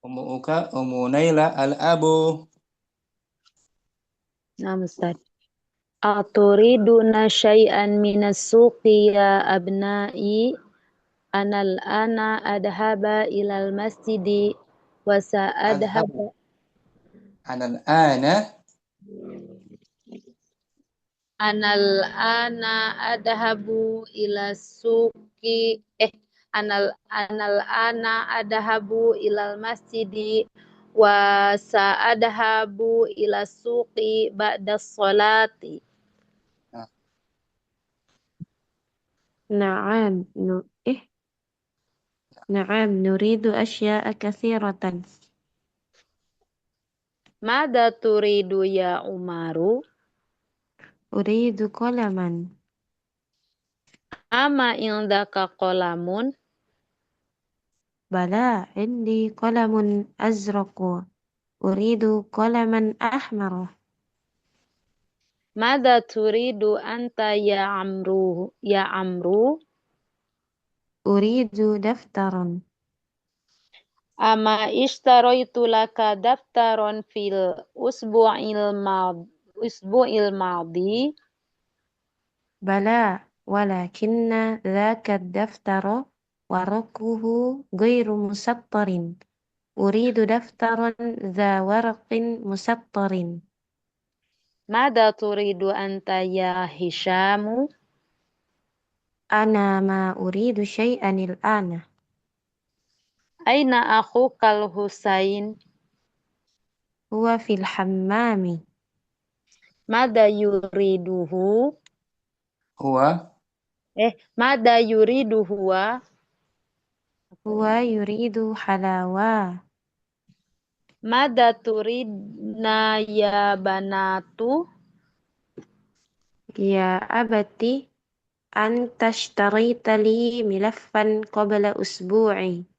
Ummu Uka, Ummu Naila, al-abu. Nah, Ustaz. Aturiduna syai'an minas suqi ya abna'i anal ana adhaba ilal masjidi wa Adhab. sa'adhaba Anal ana. anal ana adhabu ila suqi anal ana adhabu ilal masjidi wa sa'adhabu ila suqi ba'da sholati. Na'am. Na'am. Nuridu asya'a katsiratan. Mada turidu ya Umaru? Uridu qalaman. Ama indaka qalamun? Bala, indi qalamun azraqu. Uridu qalaman ahmara. Mada turidu anta ya Amru? Uridu daftaran. Ama ishtaraitu laka daftaron fil usbu'il madi. Bala, walakinna dhaka daftara waraquhu ghairu musattarin. Uridu daftaran dha waraqin musattarin. Mada turidu anta ya Hishamu? Ana ma uridu syai'an al-ana. Aina akhukal Husain? Huwa fil hammami. Mada yuriduhu? Huwa. Mada yuridu huwa? Huwa yuridu halawa. Mada turidna ya banatu? Ya abati, anta ishtarayta li milafan qabla usbu'in.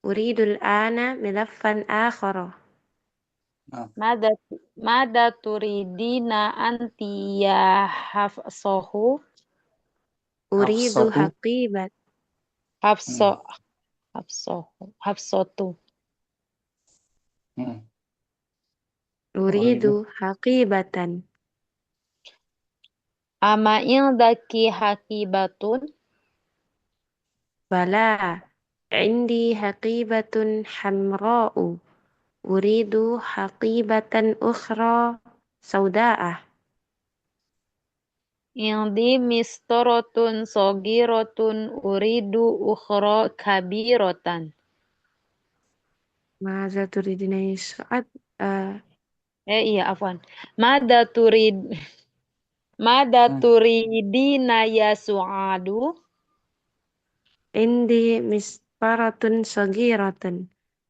Uridu al-ana milafan akhara. Mada turidina anti ya Hafsohu? Uridu Hafsatu. haqibat. Hafsotu. Uridu haqibatan. Ama indaki hakibatun? Bala, indi haqibatun hamra'u. Uridu haqibatan ukhra sauda'ah. Indi mistorotun sogirotun uridu ukhra kabirotan. Maza turidina Sa'ad? Iya, afwan. Mada turidina ya Su'adu? Indi misparatun sagiratun.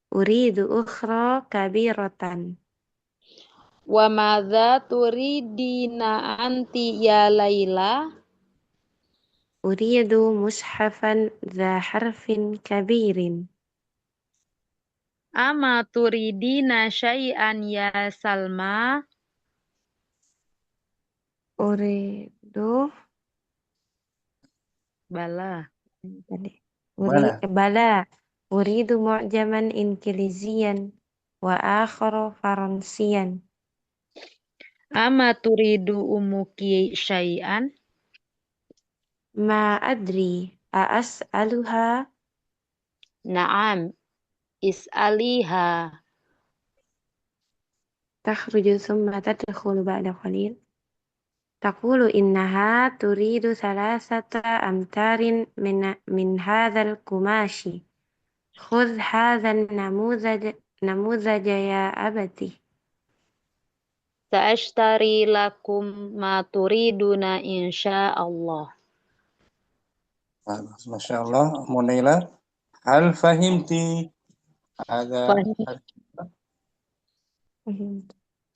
Uridu ukhra kabiratan. Wa madza turidina anti ya Laila? Uridu mushafan dha harfin kabirin. Ama turidina syai'an ya Salma? Uridu Bala. Bala. Uridu mu'jaman inkilizian wa akhara faransian. Ama turidu umuki syai'an? Ma adri as'aluha. Naam, is'aliha. Takhruju thumma tadkhulu ba'da qalil. Taqulu innaha turidu thalathata amtarin min hadzal kumashi. Khudh hadzal namudhaj ya abati. Sa'ashtari lakum ma turiduna insyaallah. Masya Allah, Munaila. Hal fahimti? Ada.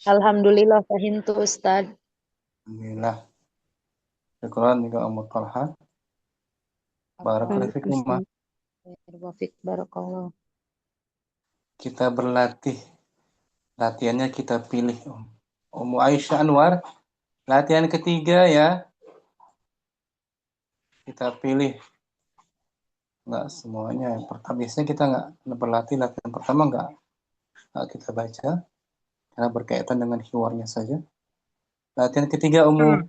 Alhamdulillah fahimtu Ustaz. Alhamdulillah. Syukuran juga Ummu Thalha. Barakallahu fikum. Barakallah. Kita berlatih. Latihannya kita pilih. Ummu Aisyah Anwar. Latihan ketiga ya. Kita pilih. Nggak semuanya. Biasanya kita nggak berlatih latihan pertama nggak kita baca. Karena berkaitan dengan hiwarnya saja. Latihan ketiga umum.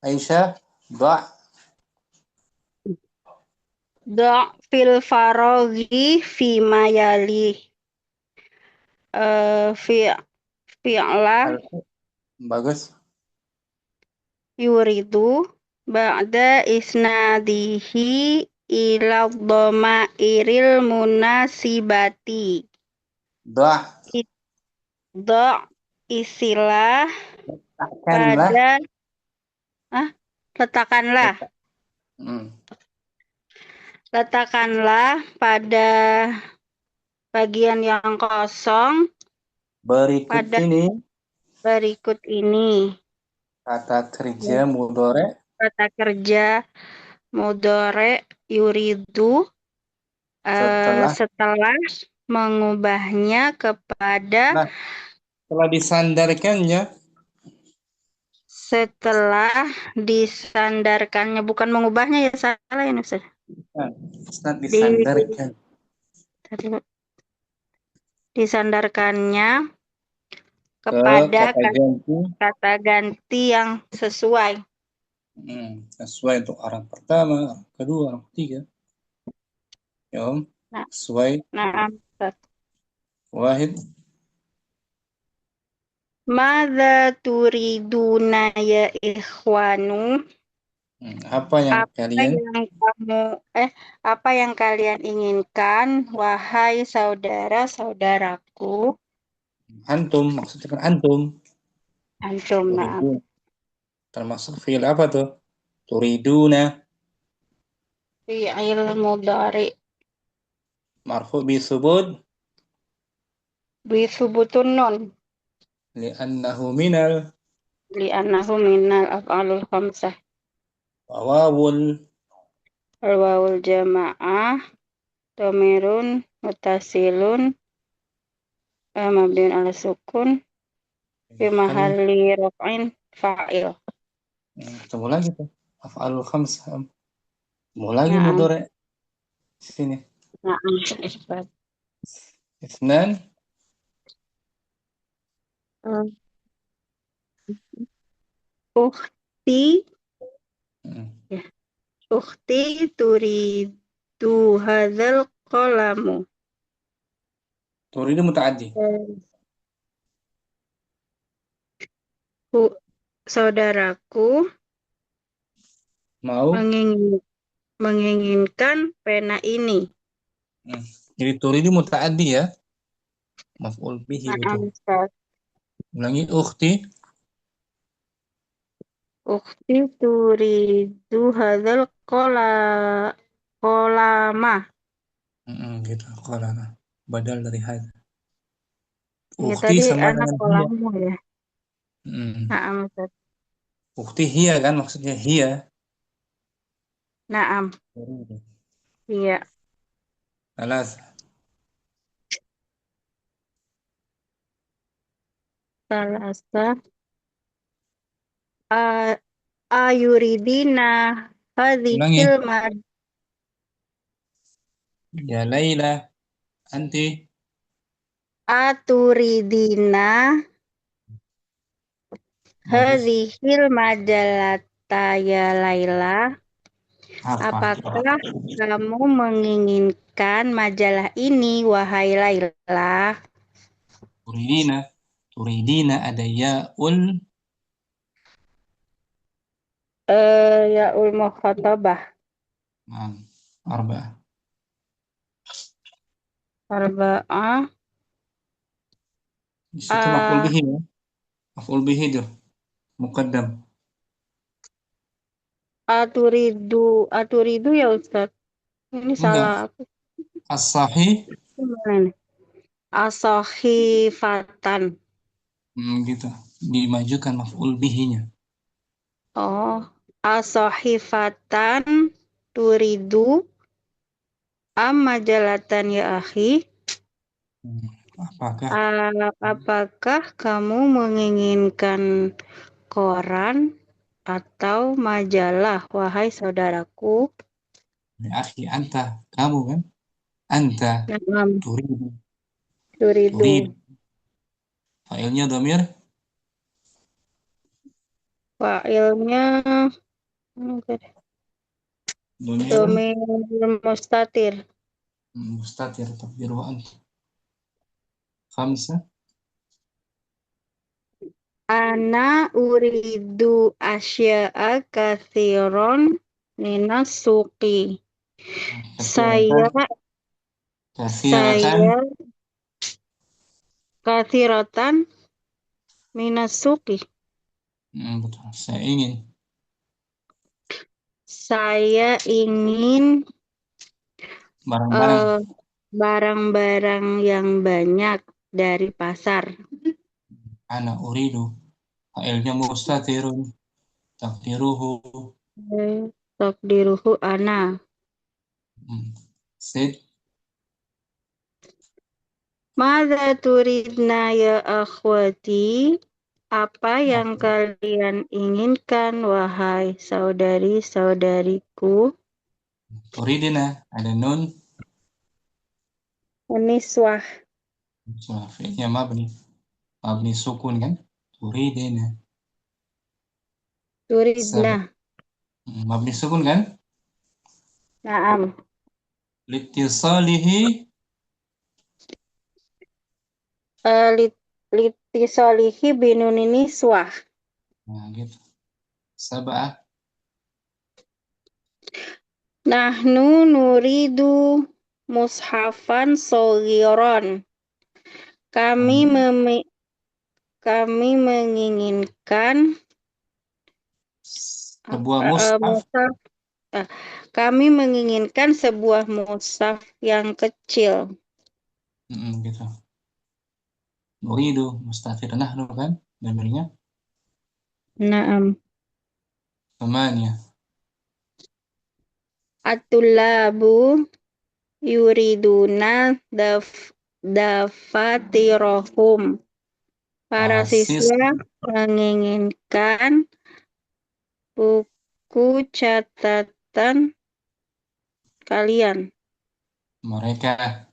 Aisyah, ba' Da' fil faroghi fi mayali. Fi'la bagus. yuridu ba'da isnadihi ila dhamairil munasibati. Da' Da' isilah akanlah. pada letakkanlah letakkanlah pada bagian yang kosong Berikut pada ini berikut ini. kata kerja mudhari Kata kerja mudhari yuridu setelah mengubahnya kepada setelah disandarkannya. Setelah disandarkannya, bukan mengubahnya ya, salah ya Ustaz. Setelah disandarkan. Disandarkannya kepada kata ganti yang sesuai. Sesuai untuk orang pertama, orang kedua, orang ketiga. Ya, sesuai. Nah, Wahid. Madza turiduna ya ikhwanu? Apa yang kalian inginkan, wahai saudara-saudaraku? Antum, maksudnya kan antum. Antum, maaf. Termasuk fi'il apa tuh? Turiduna. Fi'il mudhari. Marfu bi subud. Bi subutun nun. Li'annahu minal af'alul khamsah. wawul Jama'ah dhamirun mutasilun mabniun ala sukun fi mahalli raf'in fa'il. Ketemu lagi tuh. Af'alul khamsah. Mau lagi mudhari sini. Isnan. Ukhti turidu hadzal qalamu. Turidu muta'addi. Saudaraku mau menginginkan pena ini. Jadi turidu muta'addi ya. Maf'ul bihi betul. Ulangi ukhti. Ukhti turidu hadzal qalama. Gitu, qalama. Badal dari hadza. Ukhti sama dengan kolamu ya. Ukhti hiya kan maksudnya hiya. Naam. Iya. Alas. Salasa. Ayuridina hadhil mad. Ya Laila, anti. Aturidina hadhil majalata ya Laila. Apakah kamu menginginkan majalah ini, wahai Laila? Turidina ada ya'ul. Ya'ul mukhatabah. Arba'ah. Di situ maf'ul bihi ya. Maf'ul bihi itu muqaddam. Aturidu ya Ustaz. Ini salah apa? As-sahih. As-sahifatan. Gitu. Dimajukan maf'ul bihinya. Oh, as-sahifatan turidu majalatan ya akhi. Apakah kamu menginginkan koran atau majalah, wahai saudaraku? Ya akhi, anta, kamu kan? Anta, Naam, turidu, turidu. turid. Failnya domir, Fa'ilnya domirun, domir mustatir. mustatir, takdiru anta. Khamsa, Ana uridu asya'a kathiron minas suqi. Saya kathiratan, kathiratan minas suqi. betul. Saya ingin Saya ingin barang-barang. barang-barang yang banyak dari pasar. Ana uridu. Failnya mustatirun, takdiruhu. Takdiruhu ana. Sid, Madza turidna ya akhwati? Apa yang kalian inginkan, wahai saudari-saudariku? turidina, ada nun, Niswah. fiilnya mabni sukun kan? Turidina. Turidna. Mabni sukun kan? Naam. Litisalihi, Litisolihi binuni niswah. nah gitu. Sab'ah, Nahnu nuridu mushafan shoghiron. Kami menginginkan sebuah mushaf, kami menginginkan sebuah mushaf yang kecil. gitu. Nuridu, mustafir nahnu kan? Damirnya. Naam. Thamania. At-tullabu yuriduna dafatirahum. Para siswa menginginkan buku catatan kalian. Mereka.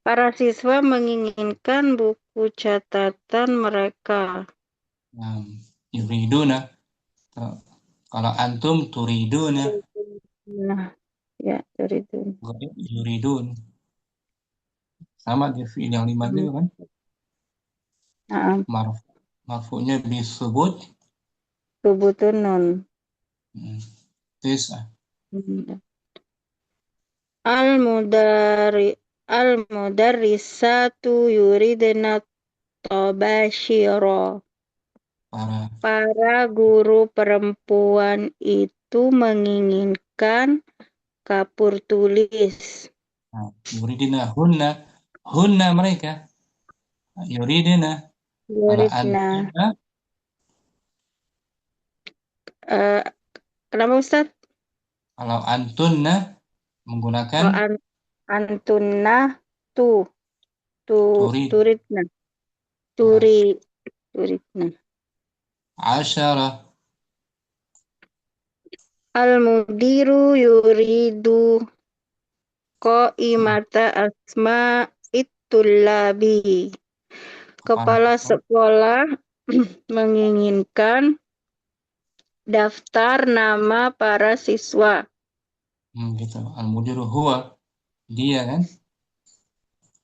Para siswa menginginkan buku catatan mereka. Yuriduna. Kalau antum turiduna. Nah, ya, turidun. Yuridun. Sama di fi'il yang 5 juga kan? Marfu'nya disebut Subutun nun. Tis'ah. Al-mudarrisatu yuridna tabashiro. Para guru perempuan itu menginginkan kapur tulis. Yuridina hunna mereka. Yuridina. Kenapa Ustaz? Kalau antunna menggunakan antunna turidna. Turidna. Asyara. Al-mudiru yuridu qaimata asma'it tullabi. Kepala sekolah menginginkan daftar nama para siswa. Gitu. Al-mudiru huwa, dia kan?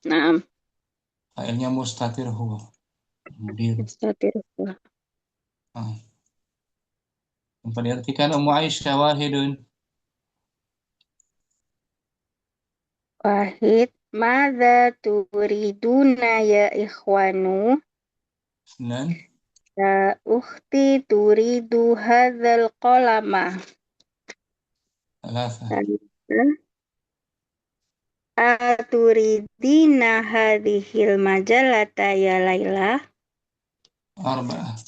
Naam. Failnya mustatir huwa. Mudir. Mustatir huwa. Tanpa diartikan Ummu Aisyah wahidun. Wahid, madza turiduna ya ikhwanu? Ya ukhti turidu hadzal qalama. Aturidina hadhil majalata ya Laila? Arba'ah.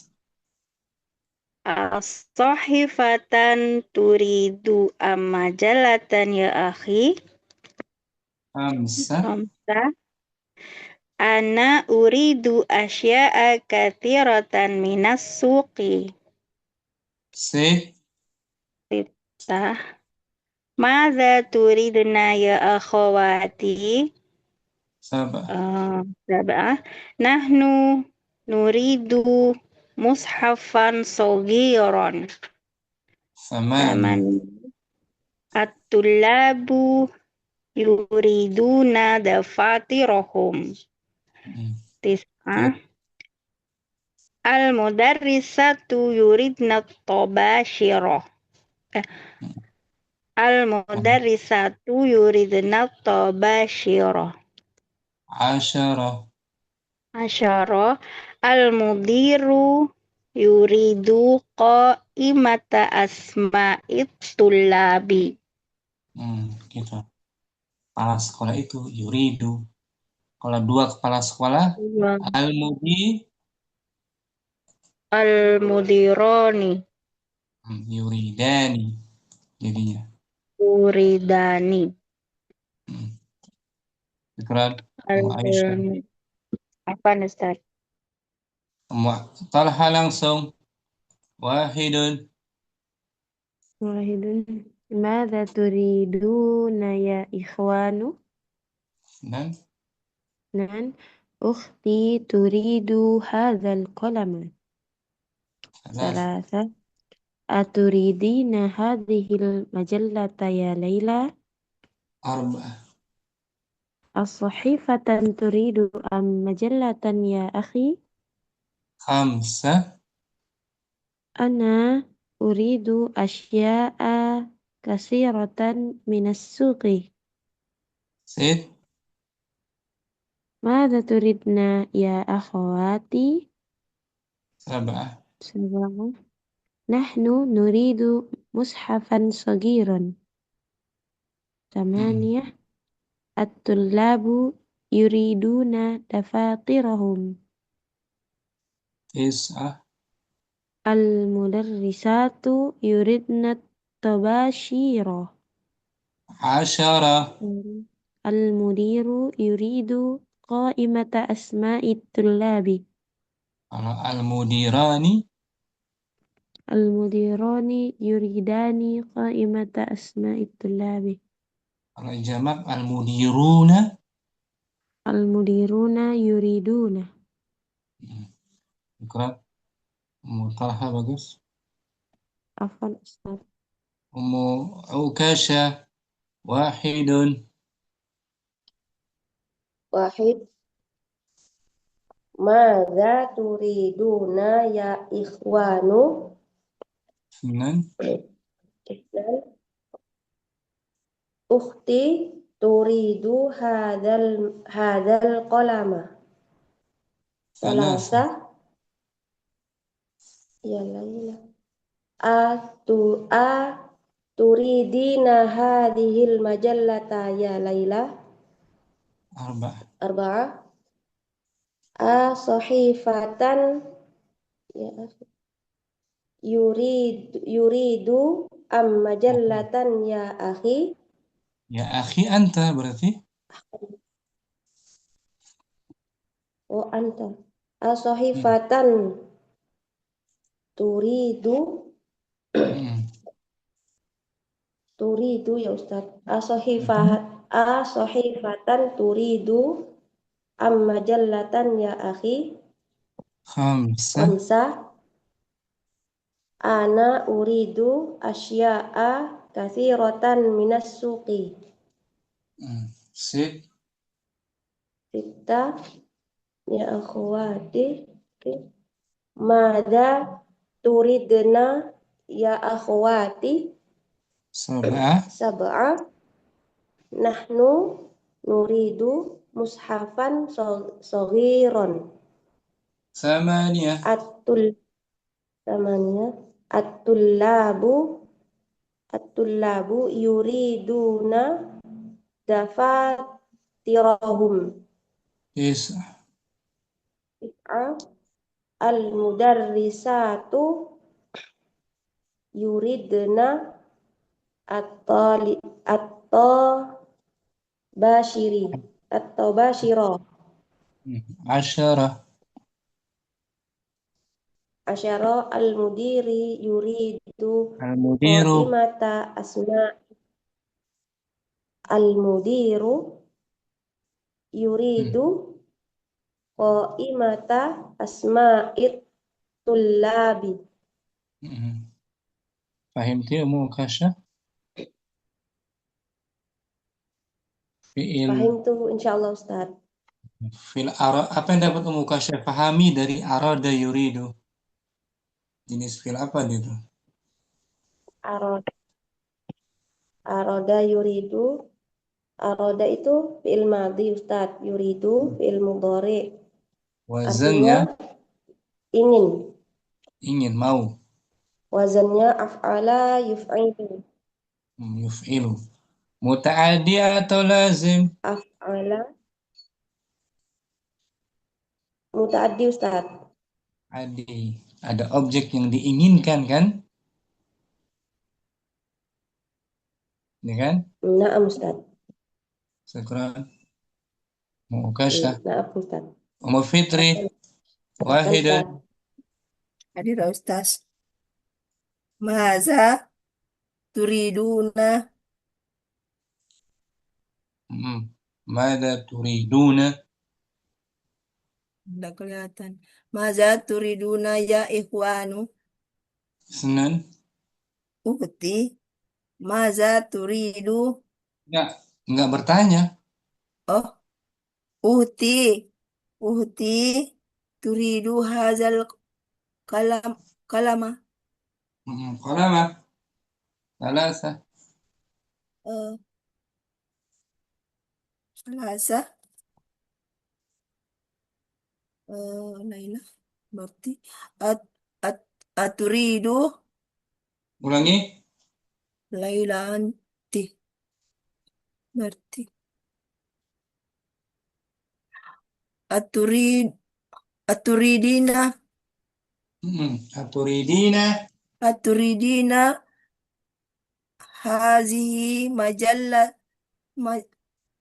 As-sahifatan turidu majalatan ya akhi? Khamsa. Ana uridu asya'a katsiratan minas suqi. Sit. Sittah. Madza turidna ya akhawati? Sab'ah. Sab'ah. Nahnu nuridu mushafan saghiran. Thamaniyah. At-tullabu yuriduna dafatirahum. Tis'ah. Al-mudarrisatu yuridna tabashirah. Al-mudarrisatu yuridna tabashirah. Asyarah. Asyara. Al-mudiru yuridu qaimata asma'it tullabi. Gitu. Kepala sekolah itu yuridu. Kalau dua kepala sekolah, al-mudi, Al-mudirani yuridani. Jadinya. yuridani. Ikrar. Aisyah. Apa Ustaz? Talha langsung. Wahidun. Wahidun. Madza turiduna ya ikhwanu? Dan Nan. Ukhti turidu hadzal qalama. Salasa. Aturidina hadhil majallata ya Laila? arba'ah. As-sahifatan turidu am majallatan ya akhi? Khamsah. Ana uridu asya'a kasiratan minas suqi. Sit. Madza turidna ya akhawati? Sab'ah. Sab'ah. Nahnu nuridu mushafan sagiran. Thamaniyah. At-tullabu yuriduna dafatirahum. Tis'ah. Al-mudarrisatu yuridna tabashira. Asyarah. Al-mudiru yuridu qaimata asma'it tullabi. Kalau al-mudirani, Al-mudirani yuridani qaimata asma'it tullabi. kalau jamak al-mudiruna. Al-mudiruna yuriduna. Ikrar. Talha bagus. Afwan Ustaz. Ukasha. Wahidun. Wahid. Madza turiduna ya ikhwanu? Isnan. Isnan. Ukhti turidu hadzal qalama. Salasa. Ya Laila. Turidina hadhil majallata ya Laila? Arba'ah. Sahifatan ya akhi. Yuridu am majallatan ya akhi? Ya akhi anta berarti. Oh anta. Sahifatan turidu. Turidu ya Ustaz. Sahifatan turidu am majallatan ya akhi? Khamsah. Ana uridu asya'a katsiratan minas suqi. Sittah. Ya akhwati. Madza turidna ya akhwati? Sab'ah. Nahnu nuridu mushafan saghiran. Thamaniyah. At-tullabu yuriduna dafatirahum. Tis'ah. Al-mudarrisatu yuridna at-tabashira. Asyarah. Asyara al-mudiri yuridu Al-mudiru. qaimata asma al-mudiru yuridu qaimata asma'it tullabi. Fahimti Ummu Kasya? Fi'il Paham tuh insyaallah Ustaz. apa yang dapat Ummu Kasya pahami dari arada yuridu? Jenis fi'il apa itu? Arada, arada yuridu, arada itu fi'il madhi Ustaz, yuridu fi'il mudhari. Wazannya Artinya ingin. ingin, mau. Wazannya af'ala yuf'ilu. Yuf'ilu. Muta'addi atau lazim? Af'ala muta'addi Ustaz. Adi. Ada objek yang diinginkan kan? Ini kan? Na'am Ustaz. Syukran. Ummu Kasya. Na'am Ustaz. Ummu Fitri. Wahidah. Ustaz. Hadir Ustaz. Maza turiduna. Mada turiduna? Udah kelihatan. Maza turiduna ya ikhwanu. Senan? Uhti. Maza turidu. Enggak bertanya. Oh, uhti. Uhti. Turidu hazal kalama. Qalama. Salasa. Eh, Salasa. Laila. Berarti. At, at, aturidu. Ulangi. Laila anti. Berarti. Aturid. Aturidina. Aturidina. Aturidina. Hazihi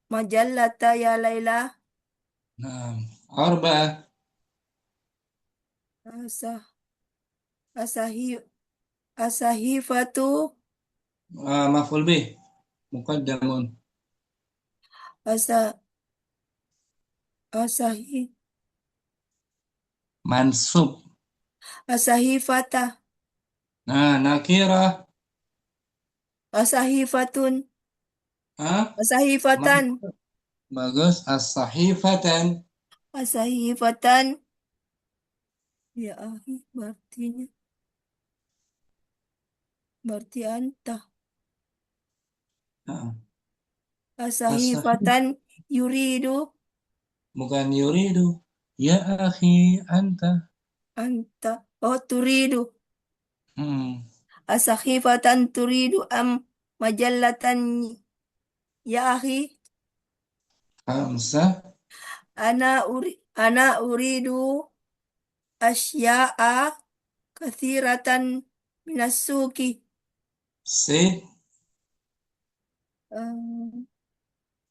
majallata ya Laila. Naam. Arba'ah. Asah asahi asahifatu Maf'ul bih. Muqaddamun. asa asahi Mansub. asahifata Nakirah. asahifatun Ah, asahifatan bagus. As-sahifatan. asahifatan ya ahi berarti anta Ah, asahifatan yuridu bukan yuridu. Ya akhi anta. anta oh turidu Hmm. asahifatan turidu am majallatan ya ahi Khamsa. ana uridu asya'a kathiratan minasuki Sid.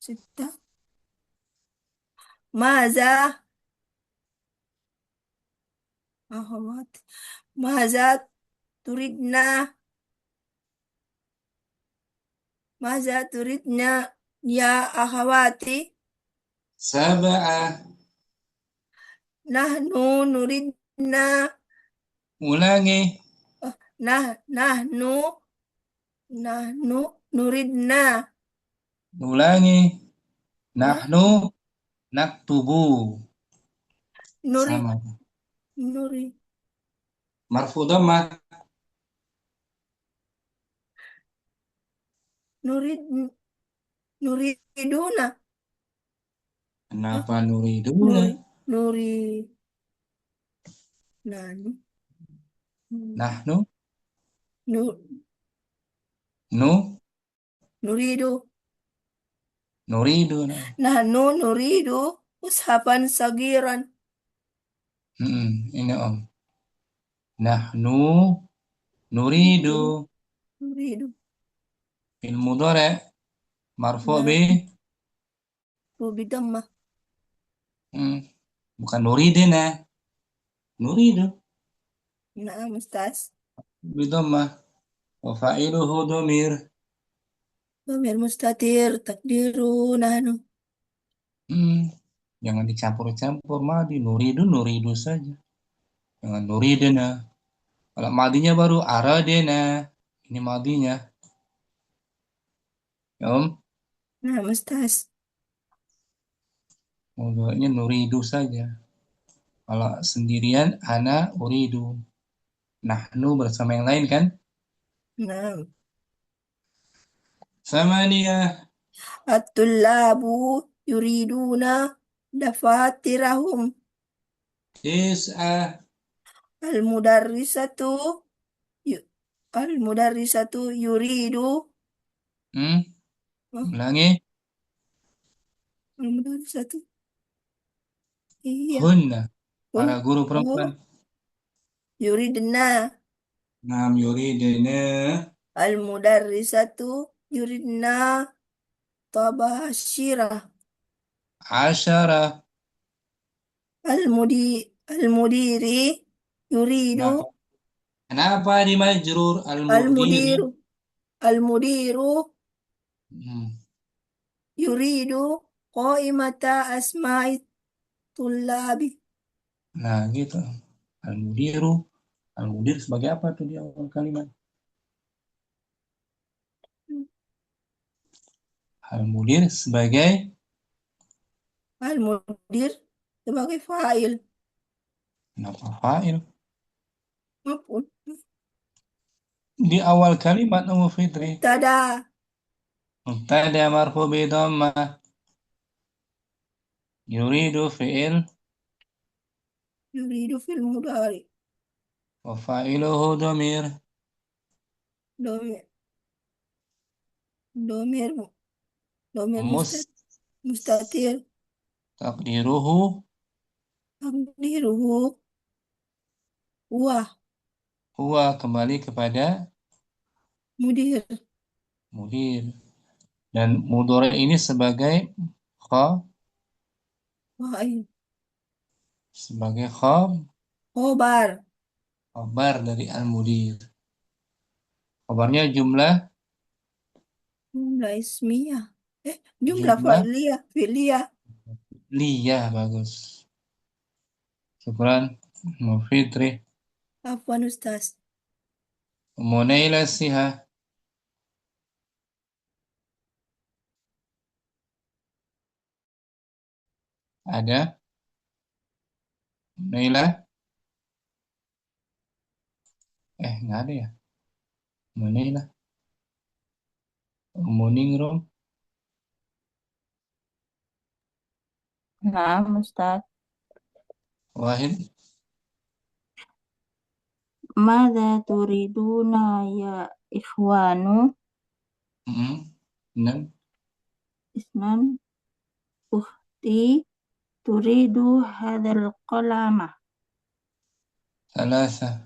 sita maza ahawat maza turidna maza turidna ya akhawati Sab'ah. nahnu nuridna Ulangi. nahnu nuridna Ulangi. Hah? Nahnu naktubu. nuri Sama. nuri Marfu dhammah. nurid nuriduna Kenapa nuriduna? nuri nani Nahnu. nu Nu. nuridu Nuriduna. nahnu nuridu mushafan sagiran Ini Om. Nahnu nuridu. nuridu Fil mudhari' marfu' Nah. bi Bidamah hmm, Bukan nuridina. Nuridu. Naam Ustaz. Bidomah. Wa fa'iluhu domir. Dhamir mustatir takdiru nahnu. Jangan dicampur-campur madi. Nuridu saja. Jangan nuridina. Kalau madinya baru aradina. Ini madinya. Ya Om. Naam Ustaz. Mudhari'nya nuridu saja. Kalau sendirian ana uridu. Nahnu bersama yang lain kan? Naam. Samaniyah. At-tullabu yuriduna dafatirahum. Tis'ah. Al-mudarrisatu yu- al-mudarrisatu yuridu. Ulangi. Al-mudarrisatu. Iya. Hunna. Para Oh, guru perempuan. yuridna. Nam yuridina. Al-mudarrisatu yuridna tabashirah. Asyarah. Al-mudiri yuridu. Kenapa di majrur al-mudiri? Al-mudiru. Al-mudiru yuridu qaimata asma'i tullabi. Nah, gitu. Al-mudiru. Al-mudir sebagai apa tuh di awal kalimat? Al-mudir sebagai Al-mudir sebagai fa'il. kenapa fa'il? Maupun Di awal kalimat Ummu Fitri. tada. Mubtada marfu bi dhammah. Yuridu fi'il Yuridu fil mudari. wa fa'iluhu dhamir. Domir. Domir. Domir mustatir. Taqdiruhu Takdiruhu huwa huwa kembali kepada mudir. mudir. Dan mudhari ini sebagai Fa'il. sebagai Khobar. khabar dari al-mudir. Khabarnya jumlah Jumlah ismiyah. Jumlah fa'iliyah. Fi'liyah. liyah bagus. Syukran Ummu Fitri. Afwan Ustaz. Munaila Siha. Ada? Munaila? Nggak ada ya? Munaila. Muningrum. Naam Ustaz. Wahid. Mada turiduna ya ikhwanu? Enam. Isnan ukhti turidu hadzal qalama. Salasa.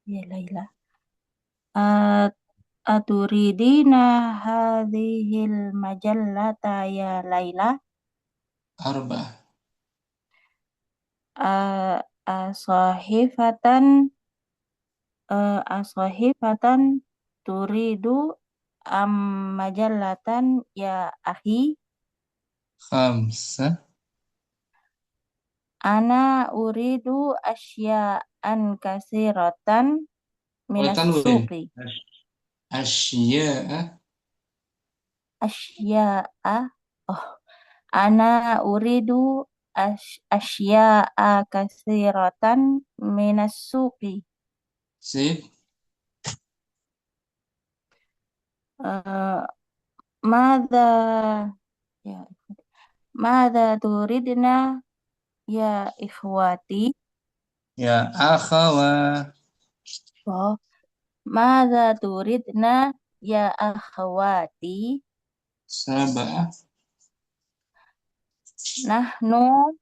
Ya Laila. Aturidina hadhil majallata ya Laila? Arba. Asahifatan asahifatan turidu am majallatan ya akhi? Khamsa. Ana uridu asya'an kasiratan minas suqi. Asya'a. Asya'a. Ana uridu asya'a kasiratan minas suqi. Sib. Mada ya Mada turidna ya ikhwati? Ya akhawa. Mada turidna ya akhwati? Sab'a. Nahnu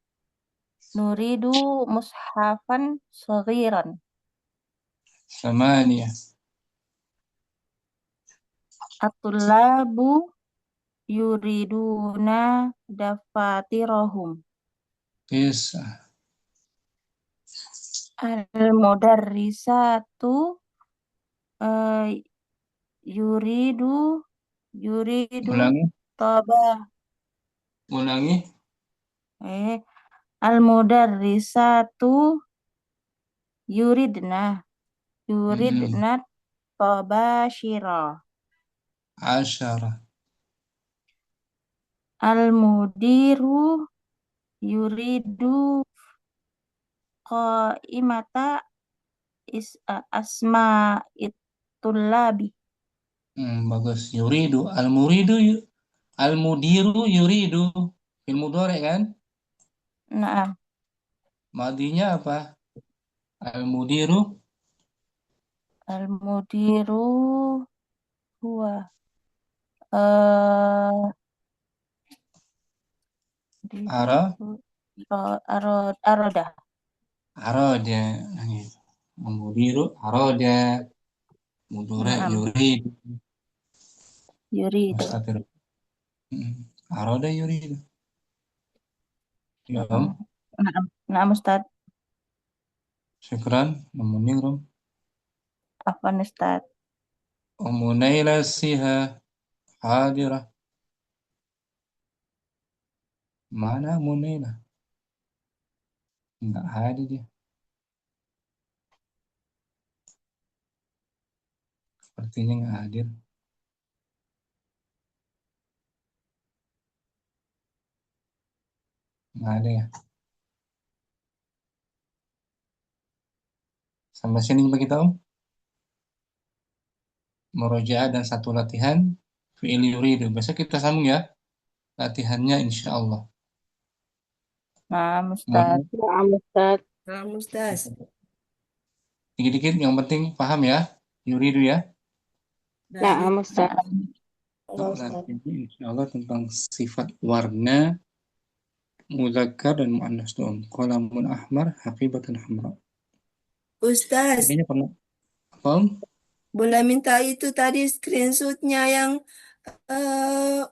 nuridu mushafan saghiran. Samaniyah. At-tullabu yuriduna dafatirahum. Kisah. Al-mudarrisatu yuridu Ulangi. tabah Ulangi. al-mudarrisatu yuridna Mm-mm. tabashira. Asyara. Al-mudiru yuridu qaimata asma itulabi. Bagus. Yuridu. Al-mudiru yuridu. Fil mudhari kan? Nah, Madinya apa? Al-mudiru. al-mudiru huwa eh Ara. aroda. Aroda. Al-mudiru. Aroda. Mudhari Naam, yuridu. yuridu. Astagfirullah. Aroda yuridu. Ya, Om. Naam, naam Ustaz. Syukran. Namun Rom. Afwan Ustaz. Umunayla siha hadirah. Mana Munayla? Enggak hadir dia. Sepertinya enggak hadir. Enggak ada ya. Sampai sini bagi Om. Murojaah dan satu latihan fi'il yuridu. Besok kita sambung ya latihannya insya Allah. Naam Ustaz. Semuanya Naam Ustaz. Naam Ustaz. dikit-dikit yang penting paham ya. Yuridu ya. Naam Ustaz. Allah Ustaz. Nanti insya Allah tentang sifat warna mudzakkar dan muannas tuh. Qalamun ahmar, haqibatan hamra. Ustaz, Kayaknya pernah apa Om? boleh minta itu tadi screenshotnya yang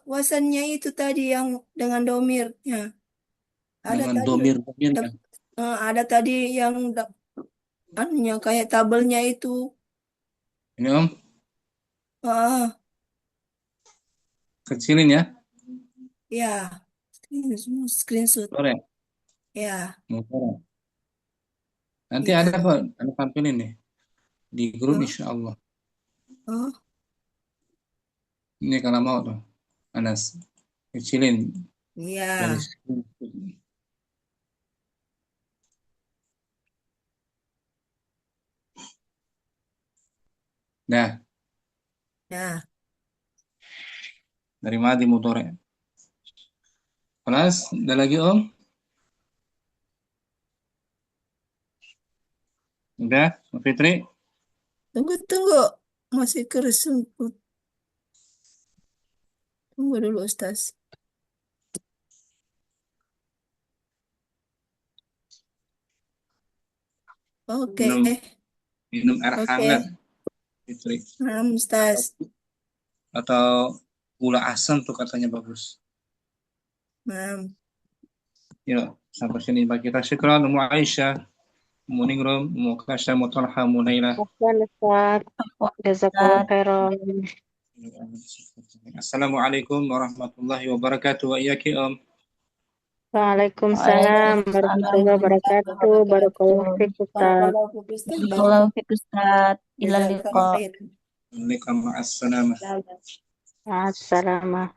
wasannya itu tadi yang dengan domirnya. Ada Dengan tadi, domir-domirnya. ada tadi yang anunya kayak tabelnya itu. Ini Om, Ah, kecilin ya. ya, screenshot. Sore, Ya, sore. Nanti ya. ada kok, ada tampilin nih di grup Oh, insya Allah. oh, Ini kalau mau tuh, Anas kecilin ya, dari Nah, ya. dari Madi Mudore. Kelas, ada lagi Om? Udah, Mbak Fitri? Tunggu, masih kersemput. Tunggu dulu, Ustaz. Oke, Minum air oke. hangat, Fitri. Naam, Ustaz. Atau gula asam tuh katanya bagus. Naam. Yuk, sampai sini bagi kita. Syukran, Umu Aisyah, Umu Ningrum, Umu Kasya, Umu Talha, Umu Nailah. Afwan Ustaz. Jazakallah khairan. Assalamualaikum warahmatullahi wabarakatuh. Wa iyaki Om. Waalaikumsalam warahmatullahi wabarakatuh. Barakallahu fiik Ustaz. Barakallahu fiik Ustaz. Ilal liqa. Waalaikumsalam. Assalamah.